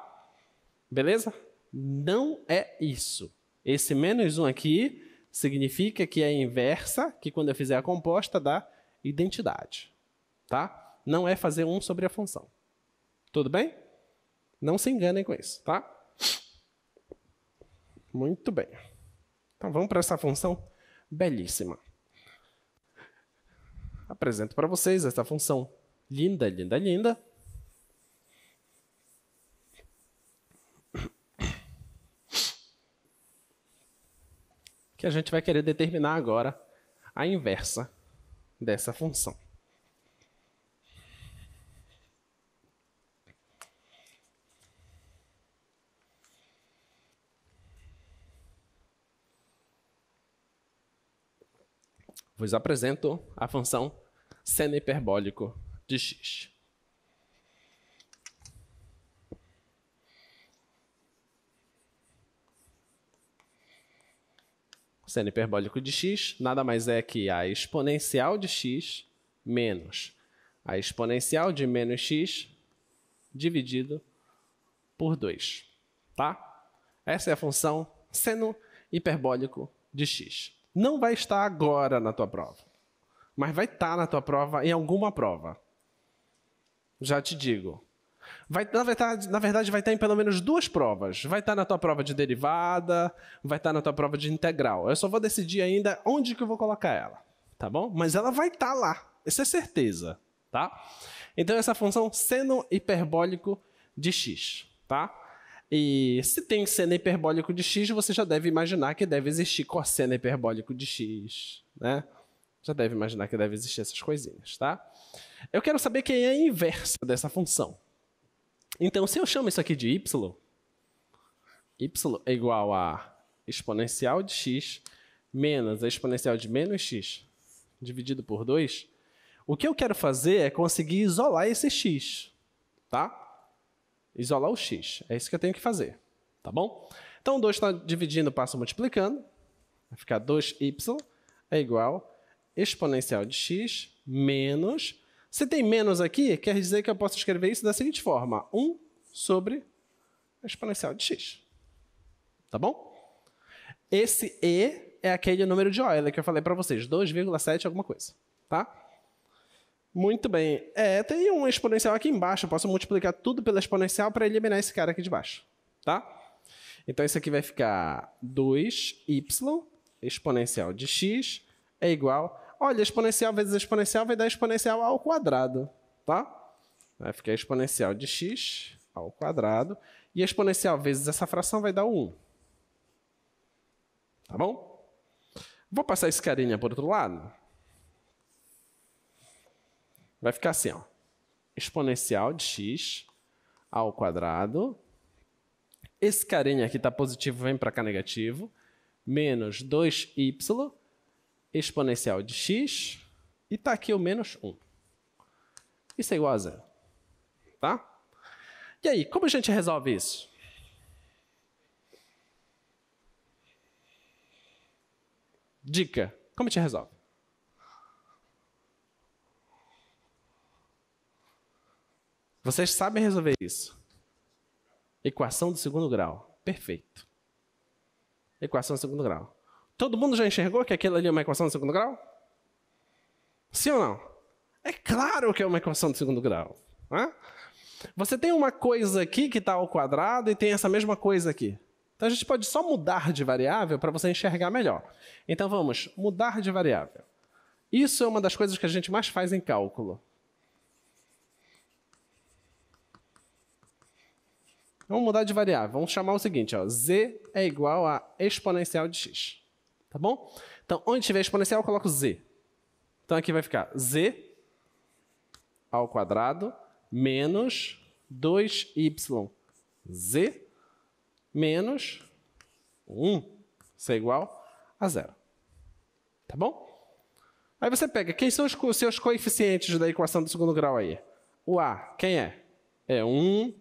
Beleza? Não é isso. Esse menos 1 aqui significa que é inversa, que quando eu fizer a composta dá identidade. Tá? Não é fazer 1 sobre a função. Tudo bem? Não se enganem com isso, tá? Muito bem. Então vamos para essa função belíssima. Apresento para vocês essa função linda, linda, linda. Que a gente vai querer determinar agora a inversa dessa função. Vos apresento a função seno hiperbólico de x. Seno hiperbólico de x nada mais é que a exponencial de x menos a exponencial de menos x dividido por 2. Tá? Essa é a função seno hiperbólico de x. Não vai estar agora na tua prova, mas vai estar na tua prova em alguma prova. Já te digo. Na verdade, vai estar em pelo menos 2 provas. Vai estar na tua prova de derivada, vai estar na tua prova de integral. Eu só vou decidir ainda onde que eu vou colocar ela, tá bom? Mas ela vai estar lá, isso é certeza, tá? Então, essa função seno hiperbólico de x, tá? E se tem seno hiperbólico de x, você já deve imaginar que deve existir cosseno hiperbólico de x, né? Já deve imaginar que deve existir essas coisinhas, tá? Eu quero saber quem é a inversa dessa função. Então, se eu chamo isso aqui de y é igual a exponencial de x menos a exponencial de menos x dividido por 2, o que eu quero fazer é conseguir isolar esse x, tá? Isolar o x, é isso que eu tenho que fazer, tá bom? Então, 2 está dividindo, passa multiplicando, vai ficar 2y é igual a exponencial de x menos... Se tem menos aqui, quer dizer que eu posso escrever isso da seguinte forma. 1 sobre a exponencial de x. Tá bom? Esse e é aquele número de Euler que eu falei para vocês. 2,7 alguma coisa. Tá? Muito bem. Tem um exponencial aqui embaixo. Eu posso multiplicar tudo pela exponencial para eliminar esse cara aqui de baixo. Tá? Então, isso aqui vai ficar 2y exponencial de x é igual... Olha, exponencial vezes exponencial vai dar exponencial ao quadrado, tá? Vai ficar exponencial de x ao quadrado. E exponencial vezes essa fração vai dar o 1. Tá bom? Vou passar esse carinha por outro lado. Vai ficar assim, ó. Exponencial de x ao quadrado. Esse carinha aqui está positivo, vem para cá negativo. Menos 2y exponencial de x, e está aqui o menos 1. Isso é igual a 0. Tá? E aí, como a gente resolve isso? Dica, como a gente resolve? Vocês sabem resolver isso? Equação do segundo grau. Perfeito. Equação do segundo grau. Todo mundo já enxergou que aquilo ali é uma equação de segundo grau? Sim ou não? É claro que é uma equação de segundo grau. Né? Você tem uma coisa aqui que está ao quadrado e tem essa mesma coisa aqui. Então, a gente pode só mudar de variável para você enxergar melhor. Então, vamos mudar de variável. Isso é uma das coisas que a gente mais faz em cálculo. Vamos mudar de variável. Vamos chamar o seguinte, ó, z é igual a exponencial de x. Tá bom? Então, onde tiver exponencial, eu coloco z. Então, aqui vai ficar z ao quadrado menos 2yz menos 1. Isso é igual a 0. Tá bom? Aí você pega, quem são os seus coeficientes da equação do segundo grau aí? O a, quem é? É 1.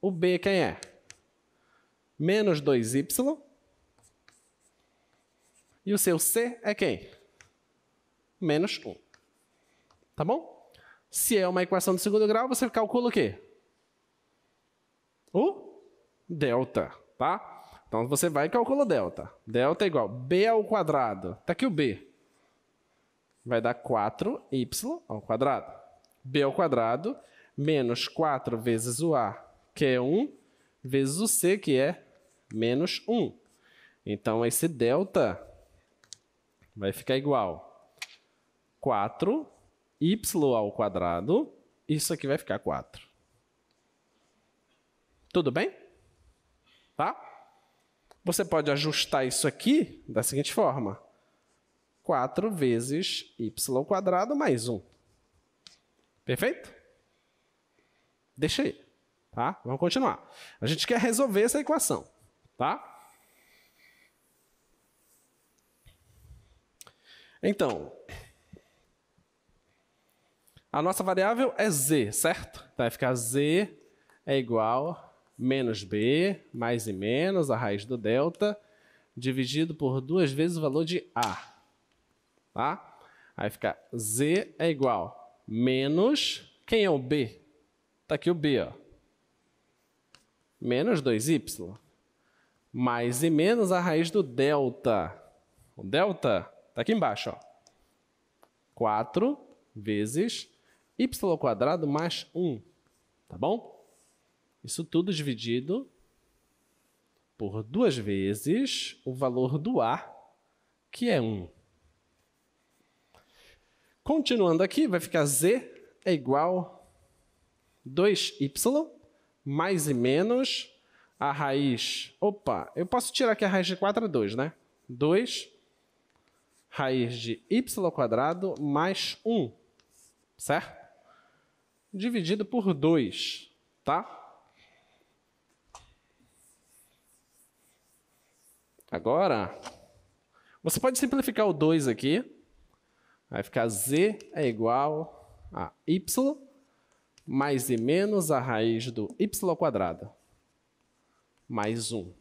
O b, quem é? Menos 2y. E o seu C é quem? Menos 1. Tá bom? Se é uma equação de segundo grau, você calcula o quê? O delta, tá? Então, você vai e calcula o delta. Delta é igual a b ao quadrado. Tá aqui o b. Vai dar 4y ao quadrado. b ao quadrado menos 4 vezes o a, que é 1, vezes o c, que é menos 1. Então, esse delta vai ficar igual a 4y ao quadrado. Isso aqui vai ficar 4. Tudo bem? Tá? Você pode ajustar isso aqui da seguinte forma. 4 vezes y ao quadrado mais 1. Perfeito? Deixa aí. Tá? Vamos continuar. A gente quer resolver essa equação. Tá? Então, a nossa variável é z, certo? Então, vai ficar z é igual a menos b, mais e menos, a raiz do delta, dividido por 2 vezes o valor de a. Tá? Aí fica z é igual a menos... Quem é o b? Está aqui o b, ó. Menos 2y. Mais e menos a raiz do delta. O delta está aqui embaixo, ó. 4 vezes y ao quadrado mais 1. Tá bom? Isso tudo dividido por 2 vezes o valor do a, que é 1. Continuando aqui, vai ficar z é igual a 2y mais e menos a raiz... Opa, eu posso tirar aqui a raiz de 4 é 2, né? 2 raiz de y ao quadrado mais 1, certo? Dividido por 2, tá? Agora, você pode simplificar o 2 aqui. Vai ficar z é igual a y mais e menos a raiz do y ao quadrado mais 1.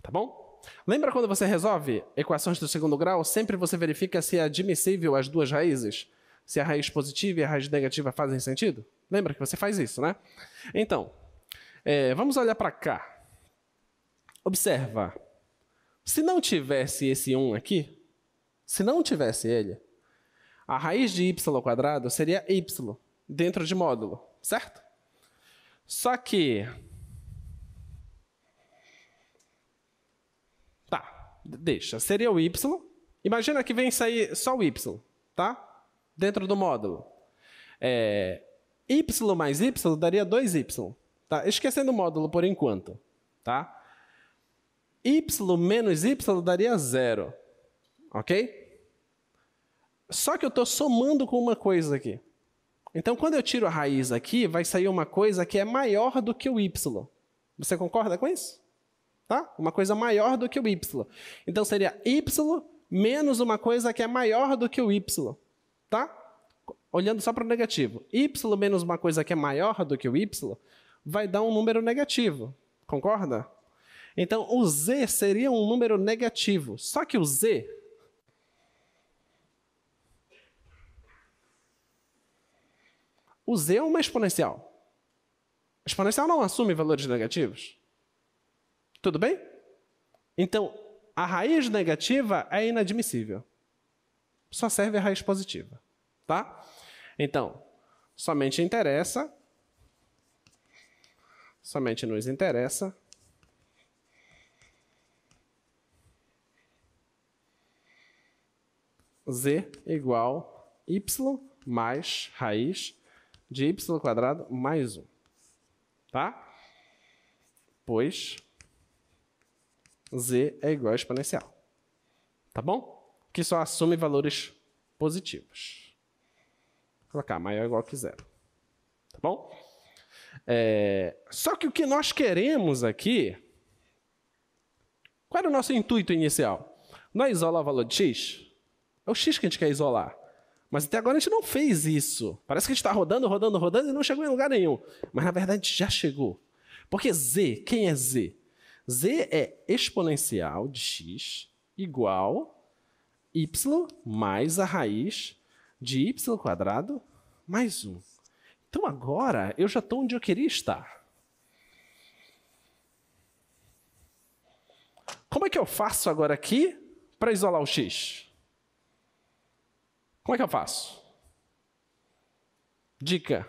Tá bom? Lembra quando você resolve equações do segundo grau? Sempre você verifica se é admissível as duas raízes? Se a raiz positiva e a raiz negativa fazem sentido? Lembra que você faz isso, né? Então, vamos olhar para cá. Observa. Se não tivesse esse 1 aqui, se não tivesse ele, a raiz de y ao quadrado seria y dentro de módulo, certo? Só que... Tá, deixa. Seria o y. Imagina que vem sair só o y, tá? Dentro do módulo. Y mais y daria 2y. Tá? Esquecendo o módulo por enquanto. Tá? Y menos y daria 0. Ok? Só que eu estou somando com uma coisa aqui. Então, quando eu tiro a raiz aqui, vai sair uma coisa que é maior do que o y. Você concorda com isso? Tá? Uma coisa maior do que o y. Então, seria y menos uma coisa que é maior do que o y. Tá? Olhando só para o negativo. Y menos uma coisa que é maior do que o y vai dar um número negativo. Concorda? Então, o z seria um número negativo. Só que o z... O z é uma exponencial. A exponencial não assume valores negativos. Tudo bem? Então, a raiz negativa é inadmissível. Só serve a raiz positiva. Tá? Então, somente nos interessa z igual a y mais raiz de y ao quadrado mais 1. Tá? Pois z é igual a exponencial. Tá bom? Que só assume valores positivos. Vou colocar maior ou igual que 0. Tá bom? Só que o que nós queremos aqui... Qual era o nosso intuito inicial? Não é isolar o valor de x? É o x que a gente quer isolar. Mas até agora a gente não fez isso. Parece que a gente está rodando e não chegou em lugar nenhum. Mas, na verdade, já chegou. Porque z, quem é z? Z é exponencial de x igual y mais a raiz de y² mais 1. Então, agora, eu já estou onde eu queria estar. Como é que eu faço agora aqui para isolar o x? Como é que eu faço? Dica.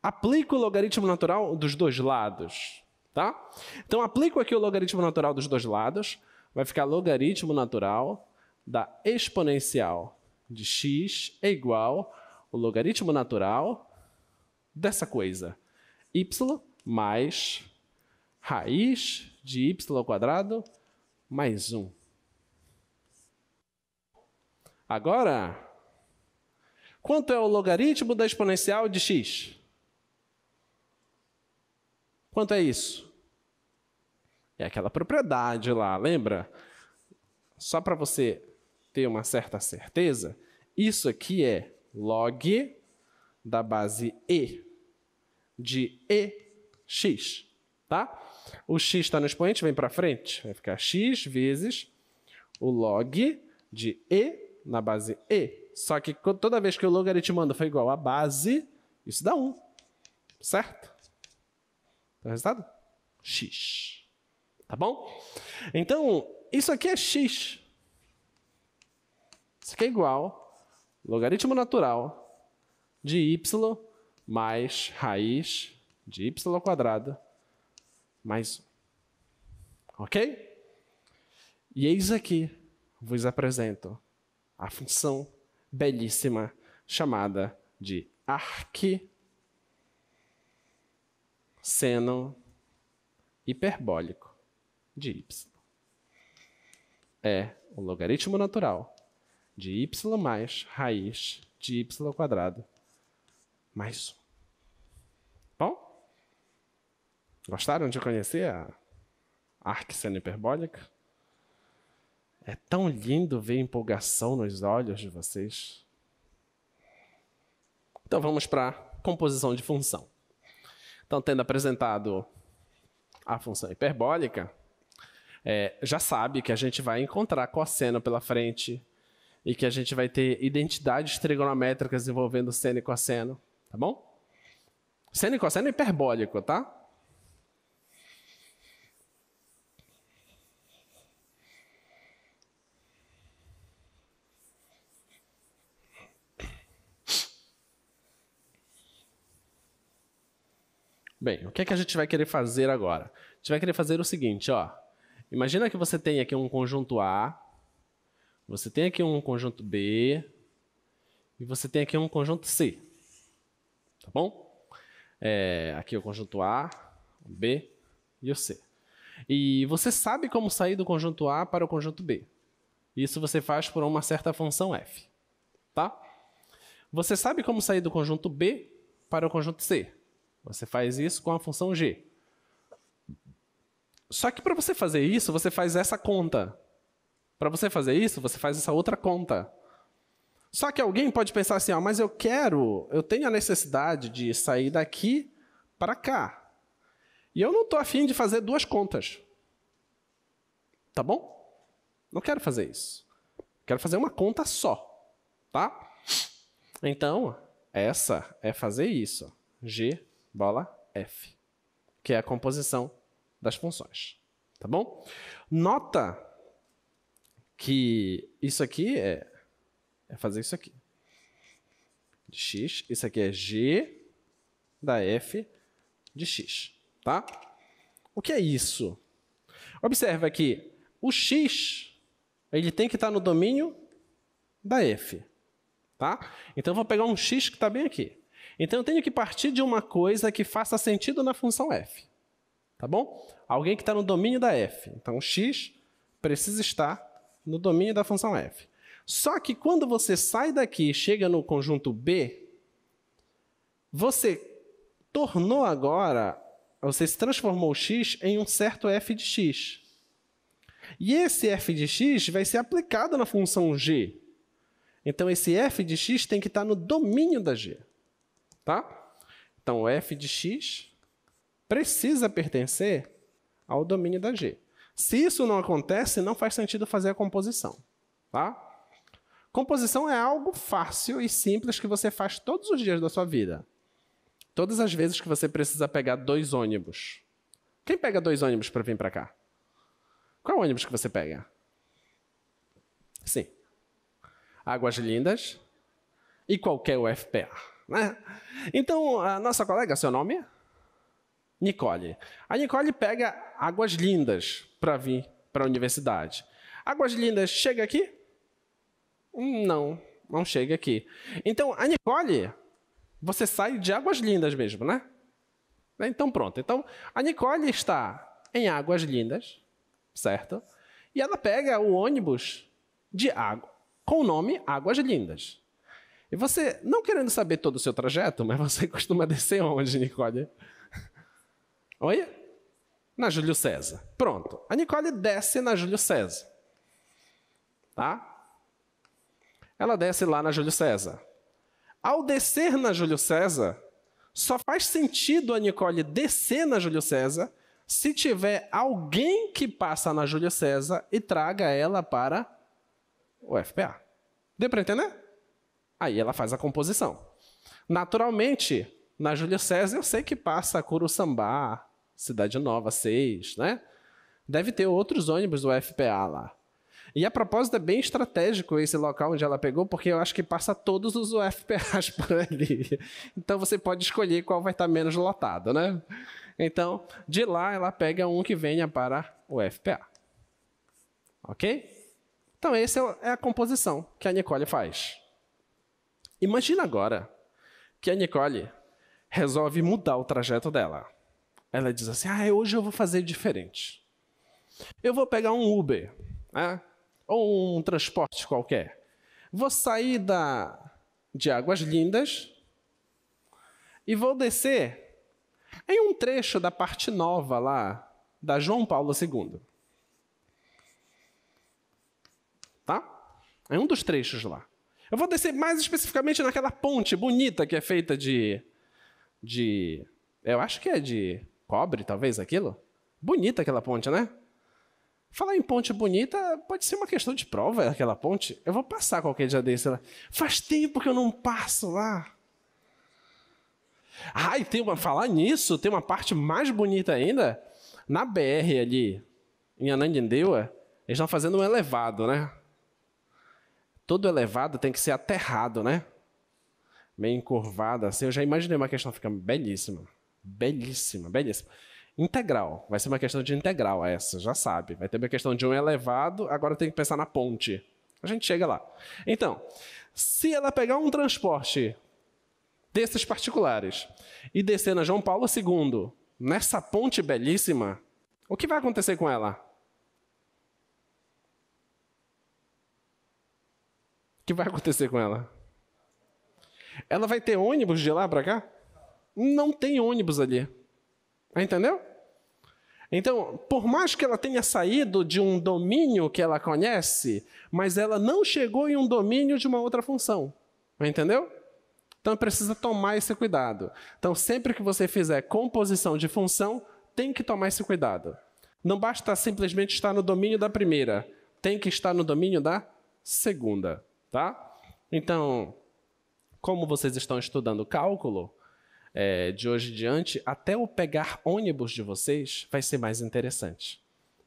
Aplico o logaritmo natural dos dois lados. Tá? Então, aplico aqui o logaritmo natural dos dois lados. Vai ficar logaritmo natural da exponencial de x é igual ao logaritmo natural dessa coisa. Y mais raiz de y² mais 1. Agora, quanto é o logaritmo da exponencial de x? Quanto é isso? É aquela propriedade lá, lembra? Só para você ter uma certa certeza, isso aqui é log da base e de ex, tá? O x está no expoente, vem para frente, vai ficar x vezes o log de e na base e. Só que toda vez que o logaritmando for igual a base, isso dá 1, certo? O resultado? X. Tá bom? Então, isso aqui é x. Isso aqui é igual logaritmo natural de y mais raiz de y² mais 1. Ok? E eis aqui, vos apresento a função belíssima chamada de arcseno hiperbólico de y. É o logaritmo natural de y mais raiz de y² mais 1. Bom? Gostaram de conhecer a arcseno hiperbólica? É tão lindo ver empolgação nos olhos de vocês. Então vamos para a composição de função. Então, tendo apresentado a função hiperbólica, já sabe que a gente vai encontrar cosseno pela frente e que a gente vai ter identidades trigonométricas envolvendo seno e cosseno, tá bom? Seno e cosseno é hiperbólico, tá? Bem, o que é que a gente vai querer fazer agora? A gente vai querer fazer o seguinte, ó. Imagina que você tem aqui um conjunto A, você tem aqui um conjunto B e você tem aqui um conjunto C. Tá bom? Aqui o conjunto A, o B e o C. E você sabe como sair do conjunto A para o conjunto B. Isso você faz por uma certa função f. Tá? Você sabe como sair do conjunto B para o conjunto C. Você faz isso com a função g. Só que para você fazer isso, você faz essa conta. Para você fazer isso, você faz essa outra conta. Só que alguém pode pensar assim, ó, mas eu tenho a necessidade de sair daqui para cá. E eu não estou afim de fazer duas contas. Tá bom? Não quero fazer isso. Quero fazer uma conta só. Tá? Então, essa é fazer isso. G bola f, que é a composição das funções. Tá bom? Nota que isso aqui é fazer isso aqui. De x, isso aqui é g da f de x. Tá? O que é isso? Observe aqui, o x ele tem que estar no domínio da f. Tá? Então, eu vou pegar um x que está bem aqui. Então, eu tenho que partir de uma coisa que faça sentido na função f. Tá bom? Alguém que está no domínio da f. Então, o x precisa estar no domínio da função f. Só que quando você sai daqui e chega no conjunto B, você tornou agora, você se transformou o x em um certo f de x. E esse f de x vai ser aplicado na função g. Então, esse f de x tem que estar no domínio da g. Tá? Então, o f de x precisa pertencer ao domínio da G. Se isso não acontece, não faz sentido fazer a composição. Tá? Composição é algo fácil e simples que você faz todos os dias da sua vida. Todas as vezes que você precisa pegar 2 ônibus. Quem pega 2 ônibus para vir para cá? Qual ônibus que você pega? Sim. Águas Lindas e qualquer UFPA. Né? Então, a nossa colega, seu nome? Nicole. A Nicole pega Águas Lindas para vir para a universidade. Águas Lindas chega aqui? Não chega aqui. Então, a Nicole, você sai de Águas Lindas mesmo, né? Então, pronto. Então, a Nicole está em Águas Lindas, certo? E ela pega o ônibus de água, com o nome Águas Lindas. E você, não querendo saber todo o seu trajeto, mas você costuma descer onde, Nicole? Oi? Na Júlio César. Pronto. A Nicole desce na Júlio César. Tá? Ela desce lá na Júlio César. Ao descer na Júlio César, só faz sentido a Nicole descer na Júlio César se tiver alguém que passa na Júlio César e traga ela para o FPA. Deu para entender? Aí ela faz a composição. Naturalmente, na Júlio César eu sei que passa Curuçambá, Cidade Nova 6, né? Deve ter outros ônibus do FPA lá. E a propósito, é bem estratégico esse local onde ela pegou, porque eu acho que passa todos os UFPAs por ali. Então você pode escolher qual vai estar menos lotado, né? Então, de lá ela pega um que venha para o FPA. Ok? Então, essa é a composição que a Nicole faz. Imagina agora que a Nicole resolve mudar o trajeto dela. Ela diz assim, hoje eu vou fazer diferente. Eu vou pegar um Uber, né? Ou um transporte qualquer. Vou sair de Águas Lindas e vou descer em um trecho da parte nova lá, da João Paulo II. Tá? É um dos trechos lá. Eu vou descer mais especificamente naquela ponte bonita que é feita de eu acho que é de cobre, talvez, aquilo. Bonita aquela ponte, né? Falar em ponte bonita, pode ser uma questão de prova, aquela ponte. Eu vou passar qualquer dia desse lá. Faz tempo que eu não passo lá. E falar nisso, tem uma parte mais bonita ainda. Na BR ali, em Ananindeua, eles estão fazendo um elevado, né? Todo elevado tem que ser aterrado, né? Meio encurvado assim. Eu já imaginei uma questão, fica belíssima. Belíssima, belíssima. Integral, vai ser uma questão de integral essa, já sabe. Vai ter uma questão de um elevado, agora tem que pensar na ponte. A gente chega lá. Então, se ela pegar um transporte desses particulares e descer na João Paulo II, nessa ponte belíssima, o que vai acontecer com ela? O que vai acontecer com ela? Ela vai ter ônibus de lá para cá? Não tem ônibus ali. Entendeu? Então, por mais que ela tenha saído de um domínio que ela conhece, mas ela não chegou em um domínio de uma outra função. Entendeu? Então, precisa tomar esse cuidado. Então, sempre que você fizer composição de função, tem que tomar esse cuidado. Não basta simplesmente estar no domínio da primeira, tem que estar no domínio da segunda. Tá? Então, como vocês estão estudando cálculo, de hoje em diante, até o pegar ônibus de vocês vai ser mais interessante.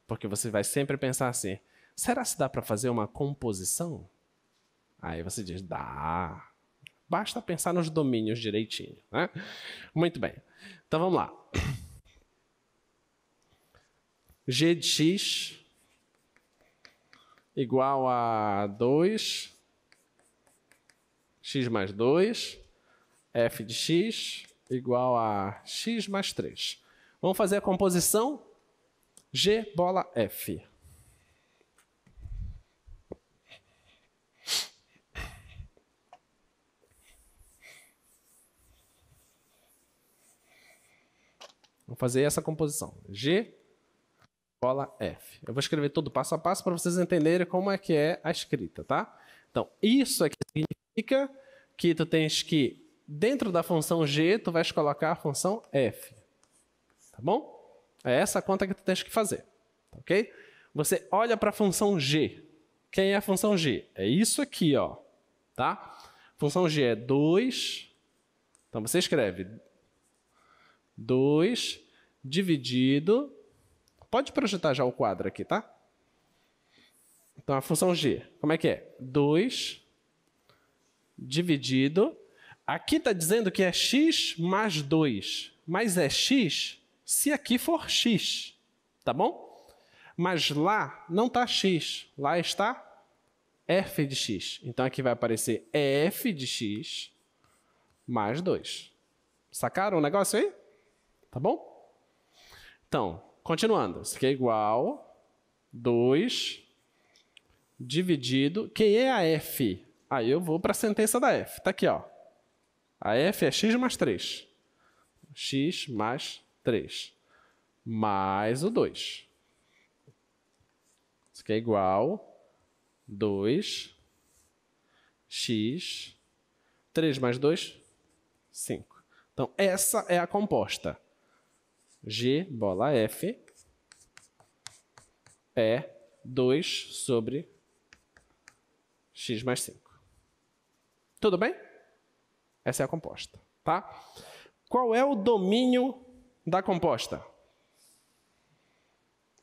Porque você vai sempre pensar assim, será que dá para fazer uma composição? Aí você diz, dá. Basta pensar nos domínios direitinho. Né? Muito bem. Então vamos lá. G de x igual a 2, x mais 2, f de x igual a x mais 3. Vamos fazer a composição G bola F. Vamos fazer essa composição. G bola F. Eu vou escrever tudo passo a passo para vocês entenderem como é que é a escrita, tá? Então, isso aqui significa que tu tens que, dentro da função G, tu vais colocar a função F. Tá bom? É essa a conta que tu tens que fazer, ok? Você olha para a função g. Quem é a função g? É isso aqui, ó, tá? Função g é 2, então você escreve 2 dividido, pode projetar já o quadro aqui, tá? Então, a função g, como é que é? 2 dividido, aqui está dizendo que é x mais 2, mas é x se aqui for x, tá bom? Mas lá não está x, lá está f de x. Então, aqui vai aparecer f de x mais 2. Sacaram o negócio aí? Tá bom? Então, continuando. Isso aqui é igual 2 dividido... Quem é a f? Aí eu vou para a sentença da f. Está aqui, ó. A f é x mais 3. X mais 3. Mais o 2. Isso aqui é igual 2 x 3 mais 2, 5. Então, essa é a composta. G, bola F, é 2 sobre x mais 5. Tudo bem? Essa é a composta, tá? Qual é o domínio da composta?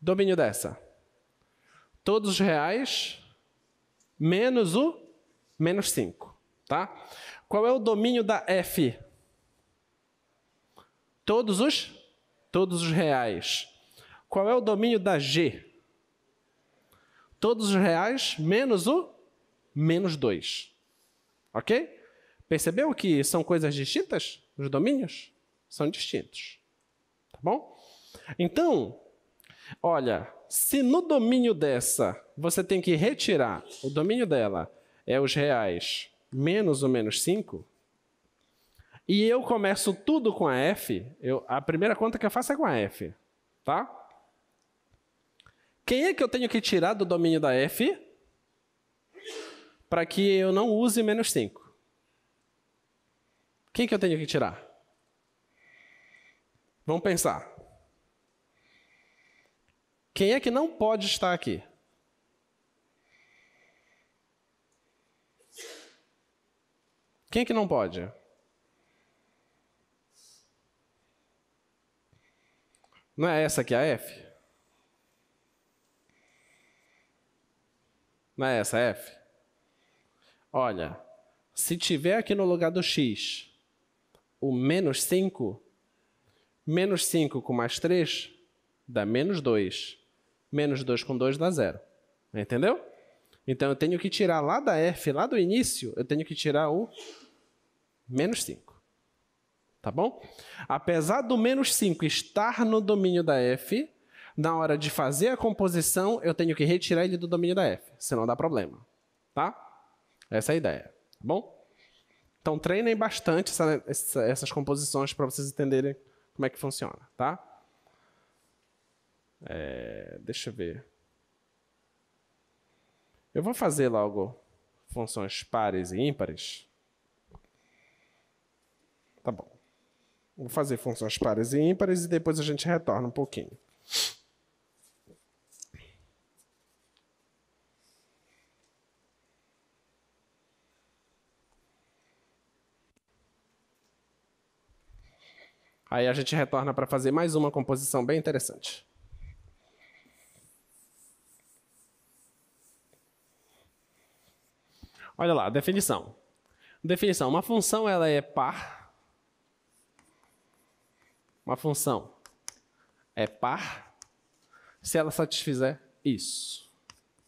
Domínio dessa. Todos os reais menos o menos 5, tá? Qual é o domínio da F? Todos os reais. Qual é o domínio da G? Todos os reais menos o menos 2. Ok? Percebeu que são coisas distintas? Os domínios são distintos. Tá bom? Então, olha, se no domínio dessa você tem que retirar, o domínio dela é os reais menos o menos 5, e eu começo tudo com a F, a primeira conta que eu faço é com a F, tá? Quem é que eu tenho que tirar do domínio da F para que eu não use menos 5? Quem que eu tenho que tirar? Vamos pensar. Quem é que não pode estar aqui? Quem é que não pode? Não é essa aqui a F? Não é essa a F? Olha, se tiver aqui no lugar do x o menos 5, menos 5 com mais 3 dá menos 2. Menos 2 com 2 dá 0. Entendeu? Então, eu tenho que tirar lá da F, lá do início, eu tenho que tirar o menos 5. Tá bom? Apesar do menos 5 estar no domínio da F, na hora de fazer a composição, eu tenho que retirar ele do domínio da F, senão dá problema. Tá? Essa é a ideia. Tá bom? Então, treinem bastante essas composições para vocês entenderem como é que funciona. Tá? Deixa eu ver. Eu vou fazer logo funções pares e ímpares. Tá bom. Vou fazer funções pares e ímpares e depois a gente retorna um pouquinho. Aí a gente retorna para fazer mais uma composição bem interessante. Olha lá, definição. Definição, uma função ela é par. Uma função é par se ela satisfizer isso.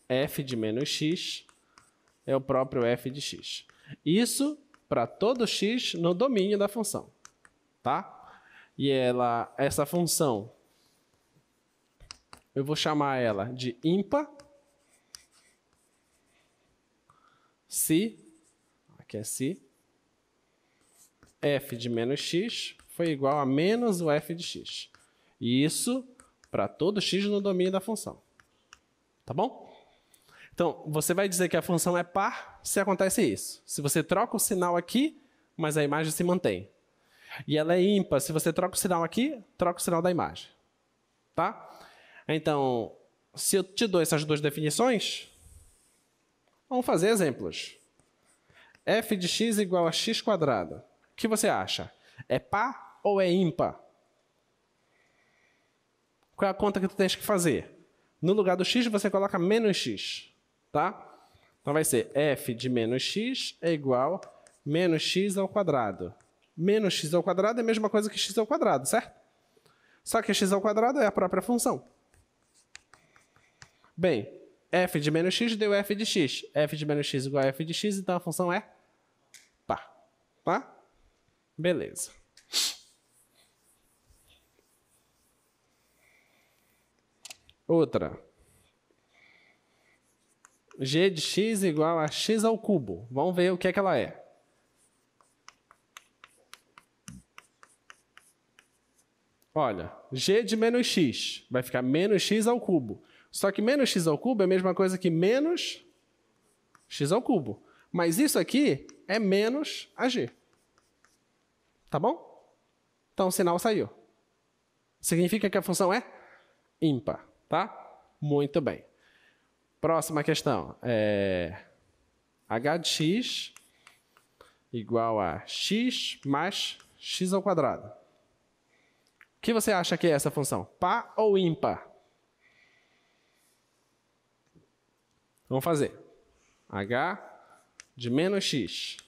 F de menos x é o próprio f de x. Isso para todo x no domínio da função. Tá? E essa função, eu vou chamar ela de ímpar se, aqui é se, f de menos x foi igual a menos o f de x. E isso para todo x no domínio da função. Tá bom? Então, você vai dizer que a função é par se acontece isso. Se você troca o sinal aqui, mas a imagem se mantém. E ela é ímpar. Se você troca o sinal aqui, troca o sinal da imagem. Tá? Então, se eu te dou essas duas definições, vamos fazer exemplos. F de x igual a x quadrado. O que você acha? É par ou é ímpar? Qual é a conta que tu tens que fazer? No lugar do x, você coloca menos x. Tá? Então, vai ser f de menos x é igual a menos x ao quadrado. Menos x ao quadrado é a mesma coisa que x ao quadrado, certo? Só que x ao quadrado é a própria função. Bem, f de menos x deu f de x. F de menos x igual a f de x, então a função é par. Tá? Beleza. Outra. G de x igual a x ao cubo. Vamos ver o que é que ela é. Olha, g de menos x vai ficar menos x ao cubo. Só que menos x ao cubo é a mesma coisa que menos x ao cubo. Mas isso aqui é menos AG. Tá bom? Então o sinal saiu. Significa que a função é ímpar, tá? Muito bem. Próxima questão. H de x igual a x mais x ao quadrado. O que você acha que é essa função? Par ou ímpar? Vamos fazer. H de menos x.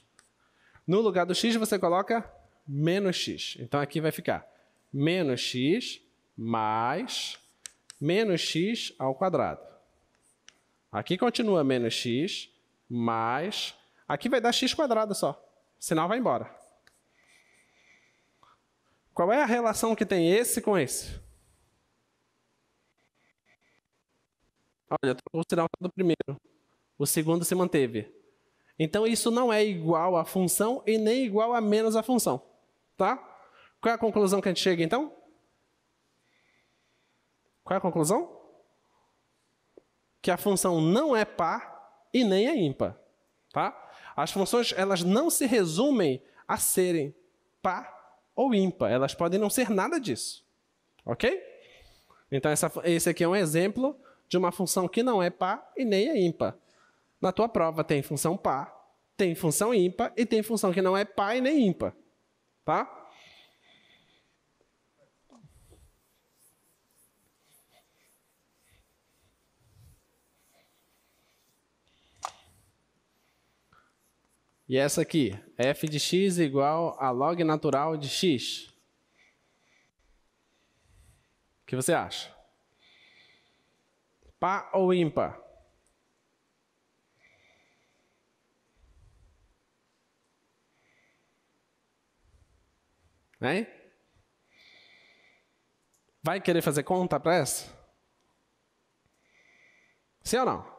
No lugar do x, você coloca menos x. Então, aqui vai ficar menos x mais menos x ao quadrado. Aqui continua menos x mais... Aqui vai dar x quadrado só. O sinal vai embora. Qual é a relação que tem esse com esse? Olha, o sinal do primeiro. O segundo se manteve. Então, isso não é igual à função e nem igual a menos a função. Tá? Qual é a conclusão que a gente chega, então? Qual é a conclusão? Que a função não é par e nem é ímpar. Tá? As funções elas não se resumem a serem par ou ímpar. Elas podem não ser nada disso. Ok? Então, esse aqui é um exemplo de uma função que não é par e nem é ímpar. Na tua prova tem função par, tem função ímpar e tem função que não é par e nem ímpar. Tá? E essa aqui, f de x igual a log natural de x. O que você acha? Par ou ímpar? Hein? Vai querer fazer conta para essa? Sim ou não?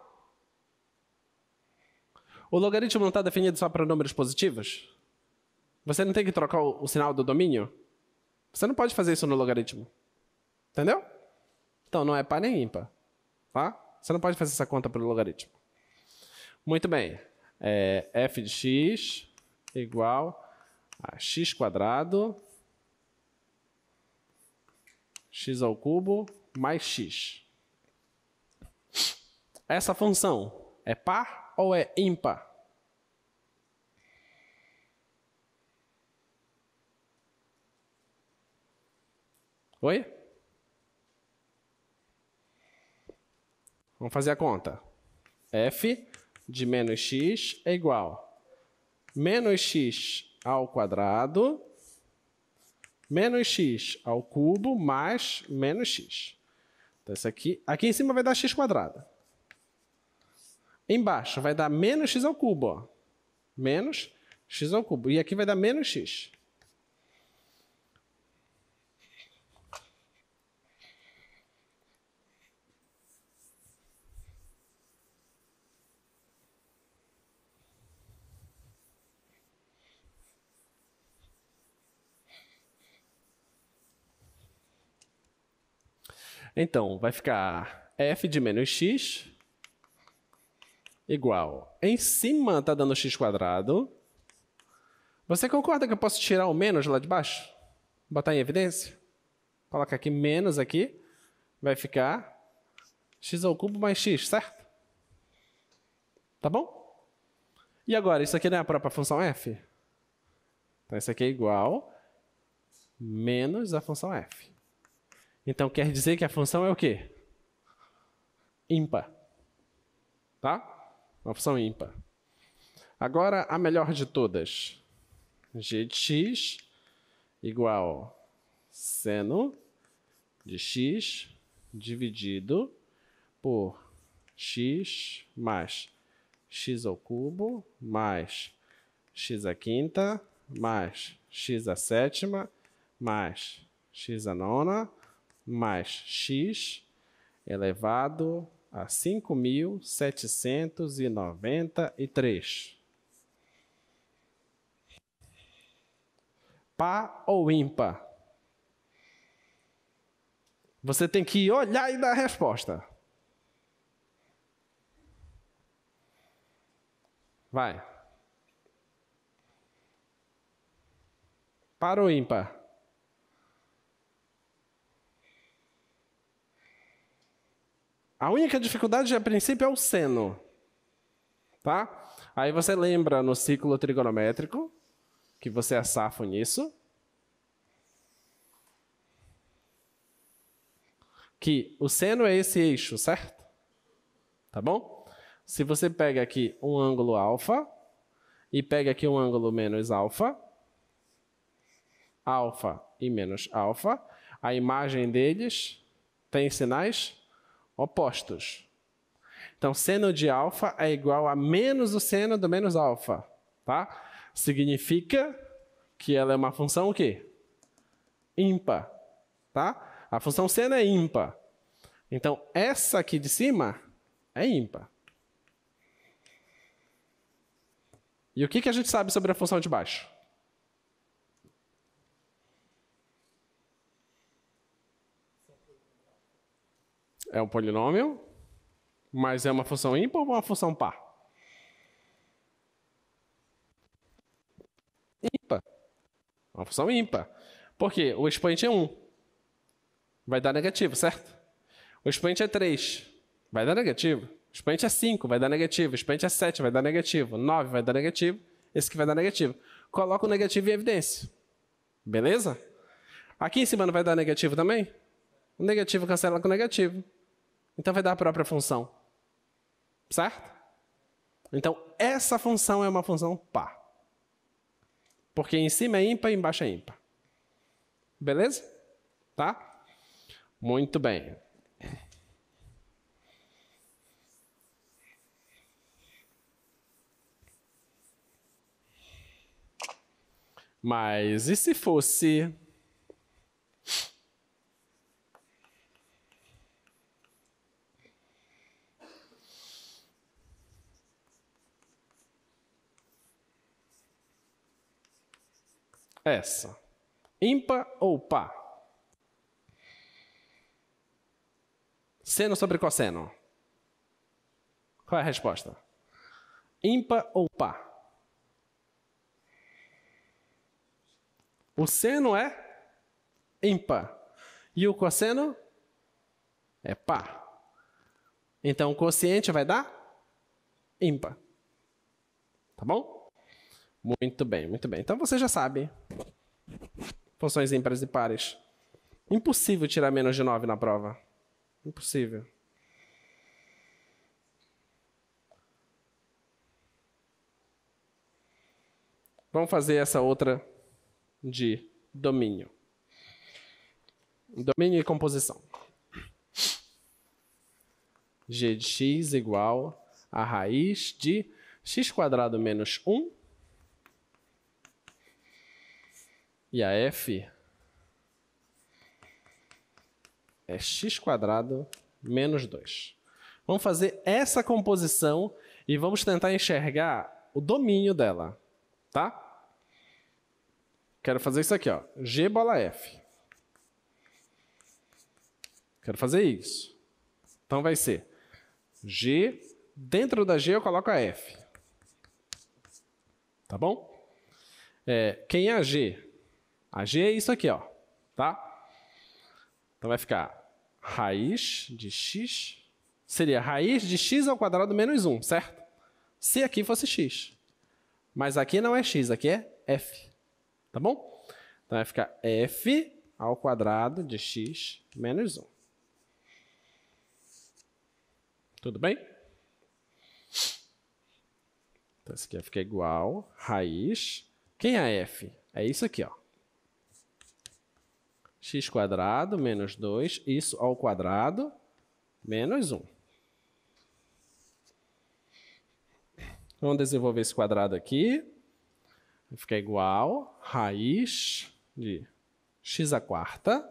O logaritmo não está definido só para números positivos? Você não tem que trocar o sinal do domínio? Você não pode fazer isso no logaritmo. Entendeu? Então, não é par nem ímpar. Tá? Você não pode fazer essa conta pelo logaritmo. Muito bem. F de x igual a x quadrado, x ao cubo, mais x. Essa função é par ou é ímpar? Oi? Vamos fazer a conta. F de menos x é igual a menos x ao quadrado, menos x ao cubo, mais menos x. Então, isso aqui em cima vai dar x quadrado. Embaixo vai dar menos x ao cubo. Ó. Menos x ao cubo. E aqui vai dar menos x. Então, vai ficar f de menos x igual, em cima está dando x quadrado, Você concorda que eu posso tirar o menos lá de baixo? Botar em evidência? Coloca aqui menos aqui. Vai ficar x ao cubo mais x, certo? Tá bom? E agora, isso aqui não é a própria função f? Então, isso aqui é igual menos a função f. Então, quer dizer que a função é o quê? Ímpar. Tá? Uma função ímpar. Agora, a melhor de todas. G de x igual seno de x dividido por x mais x ao cubo mais x à quinta mais x à sétima mais x à nona mais x elevado a 5.793. Par ou ímpar? Você tem que olhar e dar a resposta. Vai. Par ou ímpar? A única dificuldade, a princípio, é o seno. Tá? Aí você lembra no ciclo trigonométrico, que você é safo nisso, que o seno é esse eixo, certo? Tá bom? Se você pega aqui um ângulo alfa e pega aqui um ângulo menos alfa, alfa e menos alfa, a imagem deles tem sinais opostos. Então, seno de alfa é igual a menos o seno do menos alfa, tá? Significa que ela é uma função o quê? Ímpar, tá? A função seno é ímpar. Então, essa aqui de cima é ímpar. E o que a gente sabe sobre a função de baixo? É um polinômio, mas é uma função ímpar ou uma função par? Ímpar. Uma função ímpar. Por quê? O expoente é 1. Vai dar negativo, certo? O expoente é 3. Vai dar negativo. O expoente é 5. Vai dar negativo. O expoente é 7. Vai dar negativo. 9 vai dar negativo. Esse aqui vai dar negativo. Coloca o negativo em evidência. Beleza? Aqui em cima não vai dar negativo também? O negativo cancela com o negativo. Então vai dar a própria função. Certo? Então, essa função é uma função par. Porque em cima é ímpar e embaixo é ímpar. Beleza? Tá? Muito bem. Mas e se fosse essa? Ímpar ou par? Seno sobre cosseno. Qual é a resposta? Ímpar ou par? O seno é ímpar. E o cosseno é par. Então, o quociente vai dar ímpar. Tá bom? Muito bem, muito bem. Então, você já sabe. Funções ímpares e pares. Impossível tirar menos de 9 na prova. Impossível. Vamos fazer essa outra de domínio. Domínio e composição. G de x igual a raiz de x² menos 1. E a f é x² menos 2. Vamos fazer essa composição e vamos tentar enxergar o domínio dela. Tá? Quero fazer isso aqui, ó. G bola F. Quero fazer isso. Então vai ser G, dentro da G eu coloco a F. Tá bom? Quem é a g? A g é isso aqui, ó, tá? Então vai ficar raiz de x, seria raiz de x ao quadrado menos 1, certo? Se aqui fosse x. Mas aqui não é x, aqui é f, tá bom? Então vai ficar f ao quadrado de x menos 1. Tudo bem? Então isso aqui vai ficar igual raiz. Quem é f? É isso aqui, ó. X quadrado menos 2, isso ao quadrado, menos 1. Vamos desenvolver esse quadrado aqui. Vai ficar igual raiz de x à quarta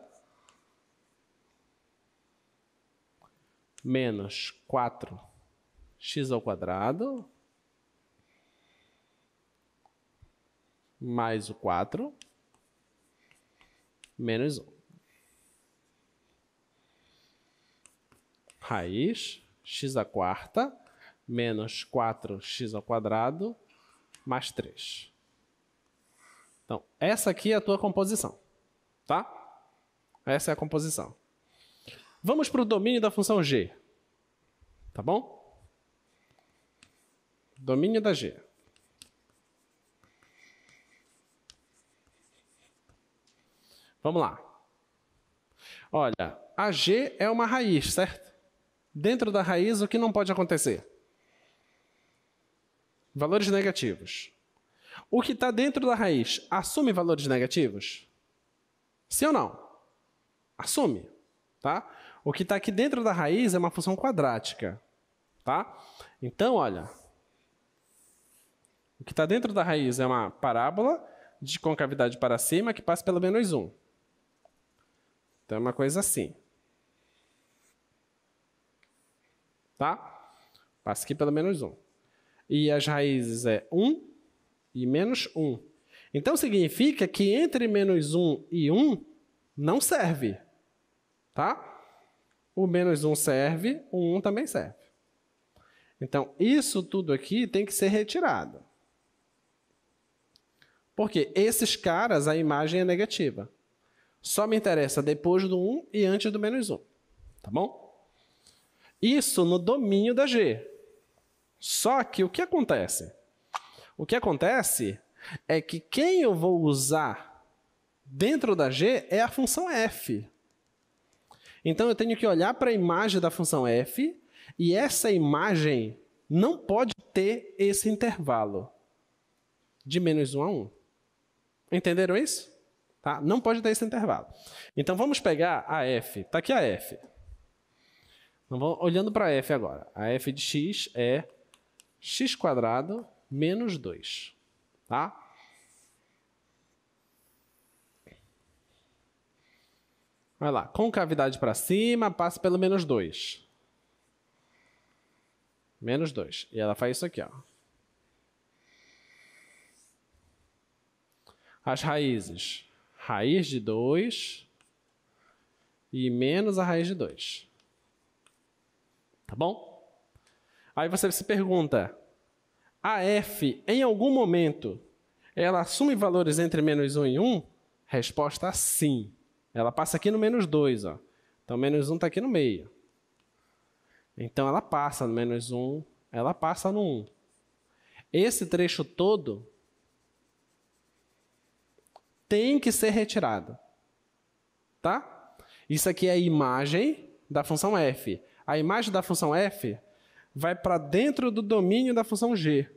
menos 4x ao quadrado mais o 4 menos 1. Raiz x à quarta menos 4x ao quadrado mais 3. Então, essa aqui é a tua composição, tá? Essa é a composição. Vamos para o domínio da função g, tá bom? Domínio da g. Vamos lá. Olha, a g é uma raiz, certo? Dentro da raiz, o que não pode acontecer? Valores negativos. O que está dentro da raiz assume valores negativos? Sim ou não? Assume, tá? O que está aqui dentro da raiz é uma função quadrática, tá? Então, olha, o que está dentro da raiz é uma parábola de concavidade para cima que passa pelo menos 1. Então, é uma coisa assim. Tá? Passa aqui pelo menos 1. E as raízes é 1 e menos 1. Então, significa que entre menos 1 e 1 não serve. Tá? O menos 1 serve, o 1 também serve. Então, isso tudo aqui tem que ser retirado. Porque esses caras, a imagem é negativa. Só me interessa depois do 1 e antes do menos 1. Tá bom? Isso no domínio da g. Só que o que acontece? O que acontece é que quem eu vou usar dentro da g é a função f. Então, eu tenho que olhar para a imagem da função f e essa imagem não pode ter esse intervalo de menos 1 a 1. Entenderam isso? Tá? Não pode ter esse intervalo. Então, vamos pegar a f. Está aqui a f. Então, vamos olhando para f agora. A f de x é x² menos 2. Tá? Vai lá. Concavidade para cima, passa pelo menos 2. Menos 2. E ela faz isso aqui, ó. As raízes. Raiz de 2 e menos a raiz de 2. Tá bom? Aí você se pergunta, a f, em algum momento, ela assume valores entre menos 1 e 1? Resposta sim. Ela passa aqui no menos 2. Ó. Então, menos 1 está aqui no meio. Então, ela passa no menos 1, ela passa no 1. Esse trecho todo tem que ser retirado. Tá? Isso aqui é a imagem da função f. A imagem da função f vai para dentro do domínio da função g.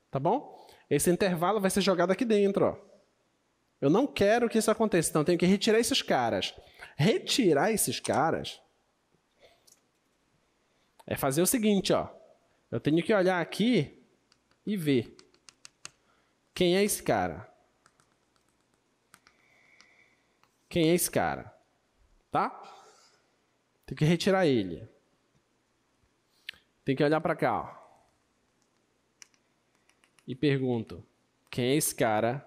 Tá bom? Esse intervalo vai ser jogado aqui dentro. Ó. Eu não quero que isso aconteça, então eu tenho que retirar esses caras. Retirar esses caras é fazer o seguinte, ó. Eu tenho que olhar aqui e ver quem é esse cara. Quem é esse cara? Tá? Tem que retirar ele. Tem que olhar para cá, ó. E pergunto, quem é esse cara?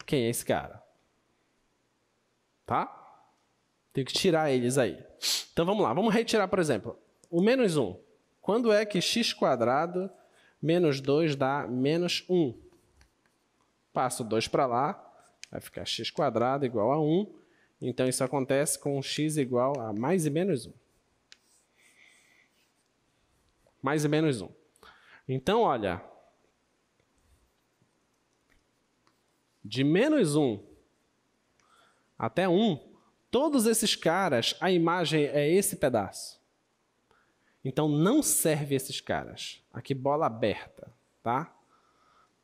Quem é esse cara? Tá? Tem que tirar eles aí. Então, vamos lá. Vamos retirar, por exemplo, o menos 1. Quando é que x² Menos 2 dá menos 1. Passo 2 para lá, vai ficar x² igual a 1. Então, isso acontece com x igual a mais e menos 1. Mais e menos 1. Então, olha, de menos 1 até 1, todos esses caras, a imagem é esse pedaço. Então, não serve esses caras. Aqui, bola aberta, tá?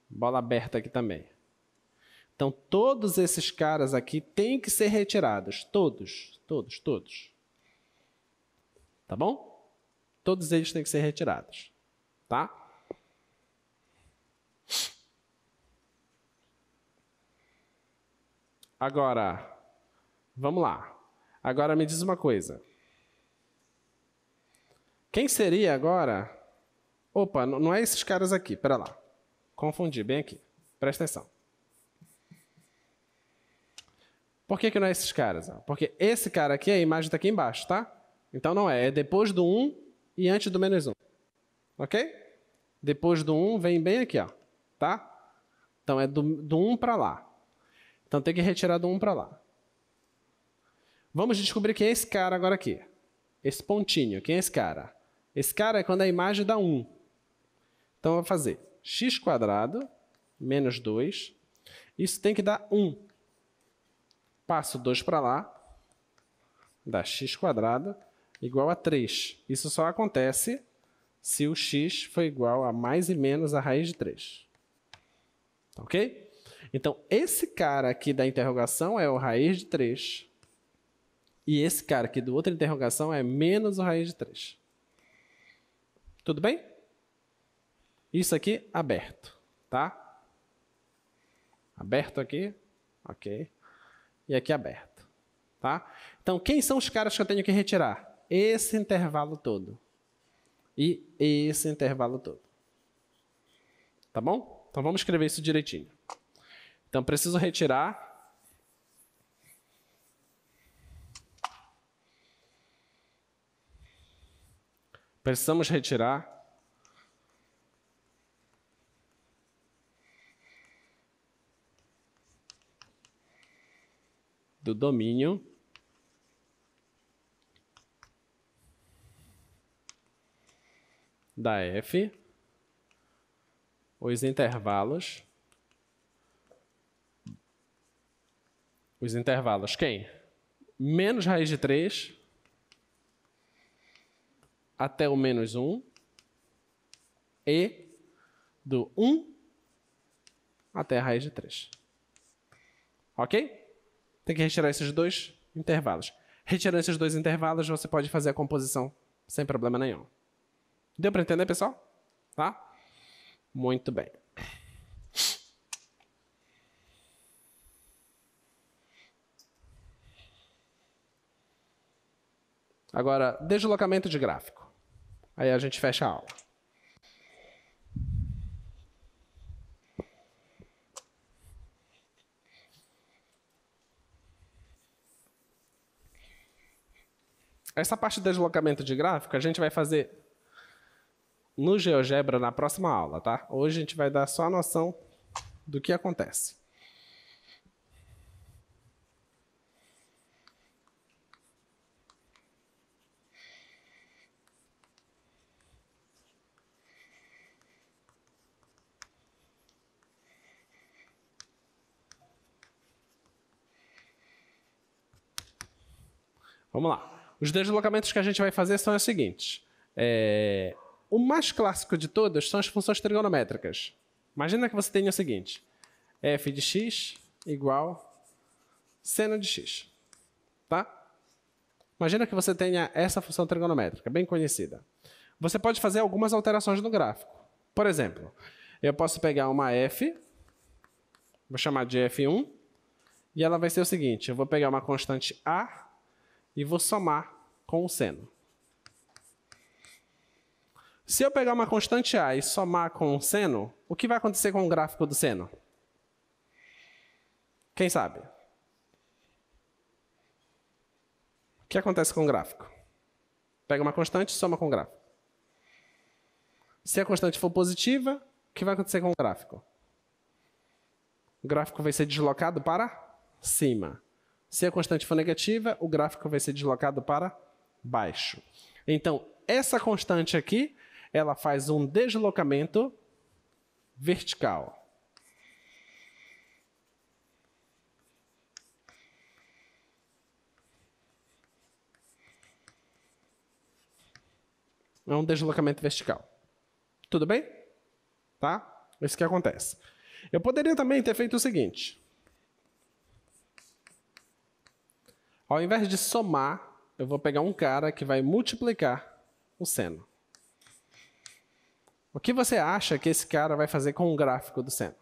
Bola aberta aqui também. Então, todos esses caras aqui têm que ser retirados. Todos, todos, todos. Tá bom? Todos eles têm que ser retirados, tá? Agora, vamos lá. Agora me diz uma coisa. Quem seria agora... Opa, não é esses caras aqui, pera lá. Confundi, bem aqui. Presta atenção. Por que não é esses caras? Porque esse cara aqui, a imagem está aqui embaixo, tá? Então não é. É depois do 1 e antes do menos 1. Ok? Depois do 1 vem bem aqui, ó. Tá? Então é do 1 para lá. Então tem que retirar do 1 para lá. Vamos descobrir quem é esse cara agora aqui. Esse pontinho, quem é esse cara? Esse cara é quando a imagem dá 1. Então eu vou fazer x² menos 2. Isso tem que dar 1. Passo 2 para lá. Dá x² igual a 3. Isso só acontece se o x for igual a mais e menos a raiz de 3. Ok? Então, esse cara aqui da interrogação é o raiz de 3. E esse cara aqui do outra interrogação é menos o raiz de 3. Tudo bem? Isso aqui aberto, tá? Aberto aqui, ok. E aqui aberto, tá? Então, quem são os caras que eu tenho que retirar? Esse intervalo todo. E esse intervalo todo. Tá bom? Então, vamos escrever isso direitinho. Então, preciso retirar... Precisamos retirar do domínio da f os intervalos quem? Menos raiz de 3 até o menos 1 e do 1 até a raiz de 3. Ok? Tem que retirar esses dois intervalos. Retirando esses dois intervalos, você pode fazer a composição sem problema nenhum. Deu para entender, pessoal? Tá? Muito bem. Agora, deslocamento de gráfico. Aí a gente fecha a aula. Essa parte de deslocamento de gráfico a gente vai fazer no GeoGebra na próxima aula, tá? Hoje a gente vai dar só a noção do que acontece. Vamos lá. Os deslocamentos que a gente vai fazer são os seguintes. O mais clássico de todos são as funções trigonométricas. Imagina que você tenha o seguinte. F de x igual seno de x. Tá? Imagina que você tenha essa função trigonométrica, bem conhecida. Você pode fazer algumas alterações no gráfico. Por exemplo, eu posso pegar uma f, vou chamar de f1, e ela vai ser o seguinte. Eu vou pegar uma constante a e vou somar com o seno. Se eu pegar uma constante a e somar com o seno, o que vai acontecer com o gráfico do seno? Quem sabe? O que acontece com o gráfico? Pega uma constante e soma com o gráfico. Se a constante for positiva, o que vai acontecer com o gráfico? O gráfico vai ser deslocado para cima. Se a constante for negativa, o gráfico vai ser deslocado para baixo. Então, essa constante aqui, ela faz um deslocamento vertical. É um deslocamento vertical. Tudo bem? Tá? Isso que acontece. Eu poderia também ter feito o seguinte. Ao invés de somar, eu vou pegar um cara que vai multiplicar o seno. O que você acha que esse cara vai fazer com o gráfico do seno?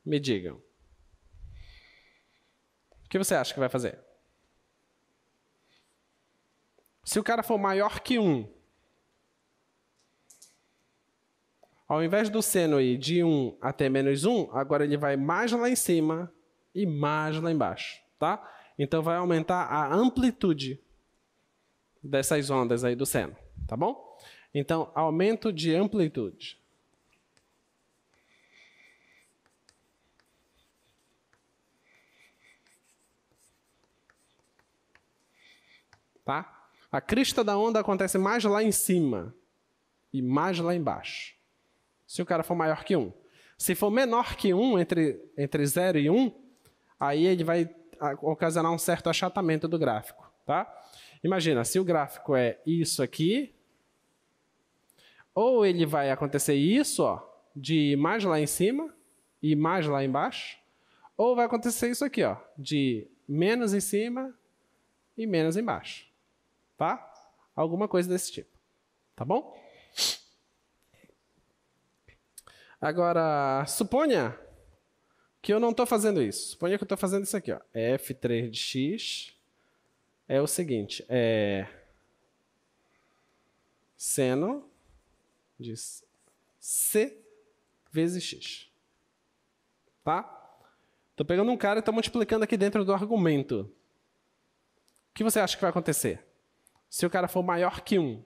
Me digam. O que você acha que vai fazer? Se o cara for maior que 1, ao invés do seno ir de 1 até menos 1, agora ele vai mais lá em cima e mais lá embaixo, tá? Então vai aumentar a amplitude dessas ondas aí do seno, tá bom? Então, aumento de amplitude. Tá? A crista da onda acontece mais lá em cima e mais lá embaixo. Se o cara for maior que 1. Se for menor que 1, entre 0 e 1, aí ele vai ocasionar um certo achatamento do gráfico. Tá? Imagina, se o gráfico é isso aqui, ou ele vai acontecer isso, ó, de mais lá em cima e mais lá embaixo, ou vai acontecer isso aqui, ó, de menos em cima e menos embaixo. Tá? Alguma coisa desse tipo. Tá bom? Agora, suponha que eu não estou fazendo isso. Suponha que eu estou fazendo isso aqui. Ó. F3 de x é o seguinte. É seno de c vezes x. Tá? Estou pegando um cara e estou multiplicando aqui dentro do argumento. O que você acha que vai acontecer? Se o cara for maior que 1. O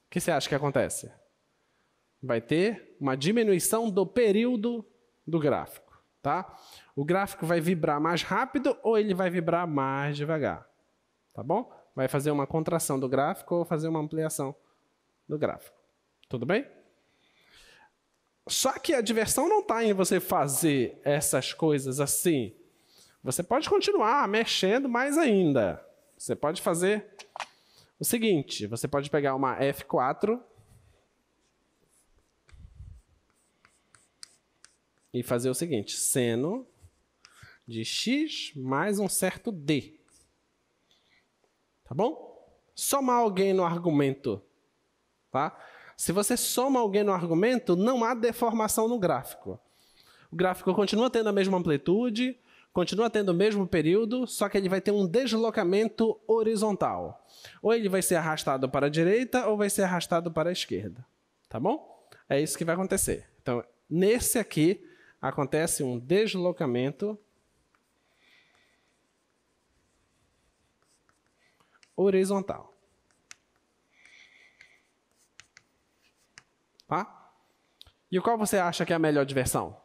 que você acha que acontece? Vai ter uma diminuição do período do gráfico. Tá? O gráfico vai vibrar mais rápido ou ele vai vibrar mais devagar. Tá bom? Vai fazer uma contração do gráfico ou fazer uma ampliação do gráfico. Tudo bem? Só que a diversão não está em você fazer essas coisas assim. Você pode continuar mexendo mais ainda. Você pode fazer o seguinte. Você pode pegar uma F4 e fazer o seguinte. Seno de x mais um certo d. Tá bom? Somar alguém no argumento. Tá? Se você soma alguém no argumento, não há deformação no gráfico. O gráfico continua tendo a mesma amplitude, continua tendo o mesmo período, só que ele vai ter um deslocamento horizontal. Ou ele vai ser arrastado para a direita ou vai ser arrastado para a esquerda. Tá bom? É isso que vai acontecer. Então, nesse aqui, acontece um deslocamento horizontal. Tá? E qual você acha que é a melhor diversão?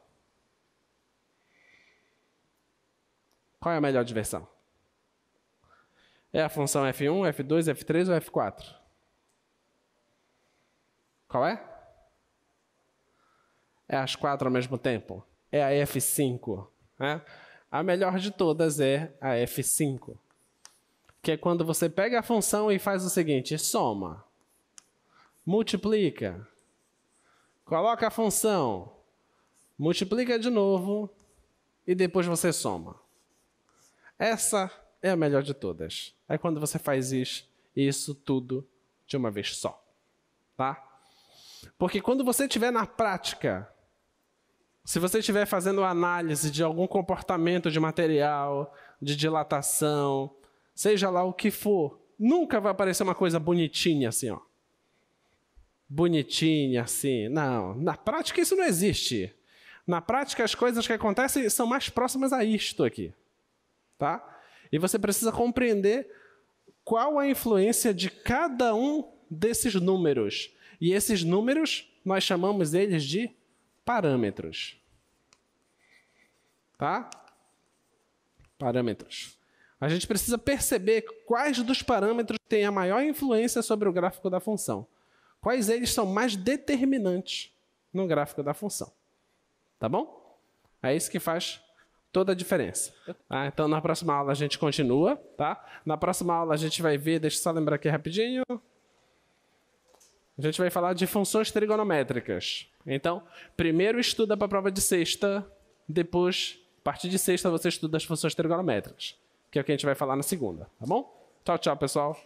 Qual é a melhor diversão? É a função F1, F2, F3 ou F4? Qual é? É as 4 ao mesmo tempo? É a F5. Né? A melhor de todas é a F5. Que é quando você pega a função e faz o seguinte, soma, multiplica, coloca a função, multiplica de novo e depois você soma. Essa é a melhor de todas. É quando você faz isso tudo de uma vez só. Tá? Porque quando você estiver na prática, se você estiver fazendo análise de algum comportamento de material, de dilatação, seja lá o que for, nunca vai aparecer uma coisa bonitinha assim, ó. Bonitinha assim. Não, na prática isso não existe. Na prática as coisas que acontecem são mais próximas a isto aqui. Tá? E você precisa compreender qual a influência de cada um desses números. E esses números, nós chamamos eles de parâmetros. Tá? Parâmetros. A gente precisa perceber quais dos parâmetros têm a maior influência sobre o gráfico da função. Quais eles são mais determinantes no gráfico da função. Tá bom? É isso que faz toda a diferença. Tá? Então, na próxima aula a gente continua. Tá? Na próxima aula a gente vai ver, deixa eu só lembrar aqui rapidinho. A gente vai falar de funções trigonométricas. Então, primeiro estuda para a prova de sexta, depois, a partir de sexta, você estuda as funções trigonométricas, que é o que a gente vai falar na segunda. Tá bom? Tchau, tchau, pessoal.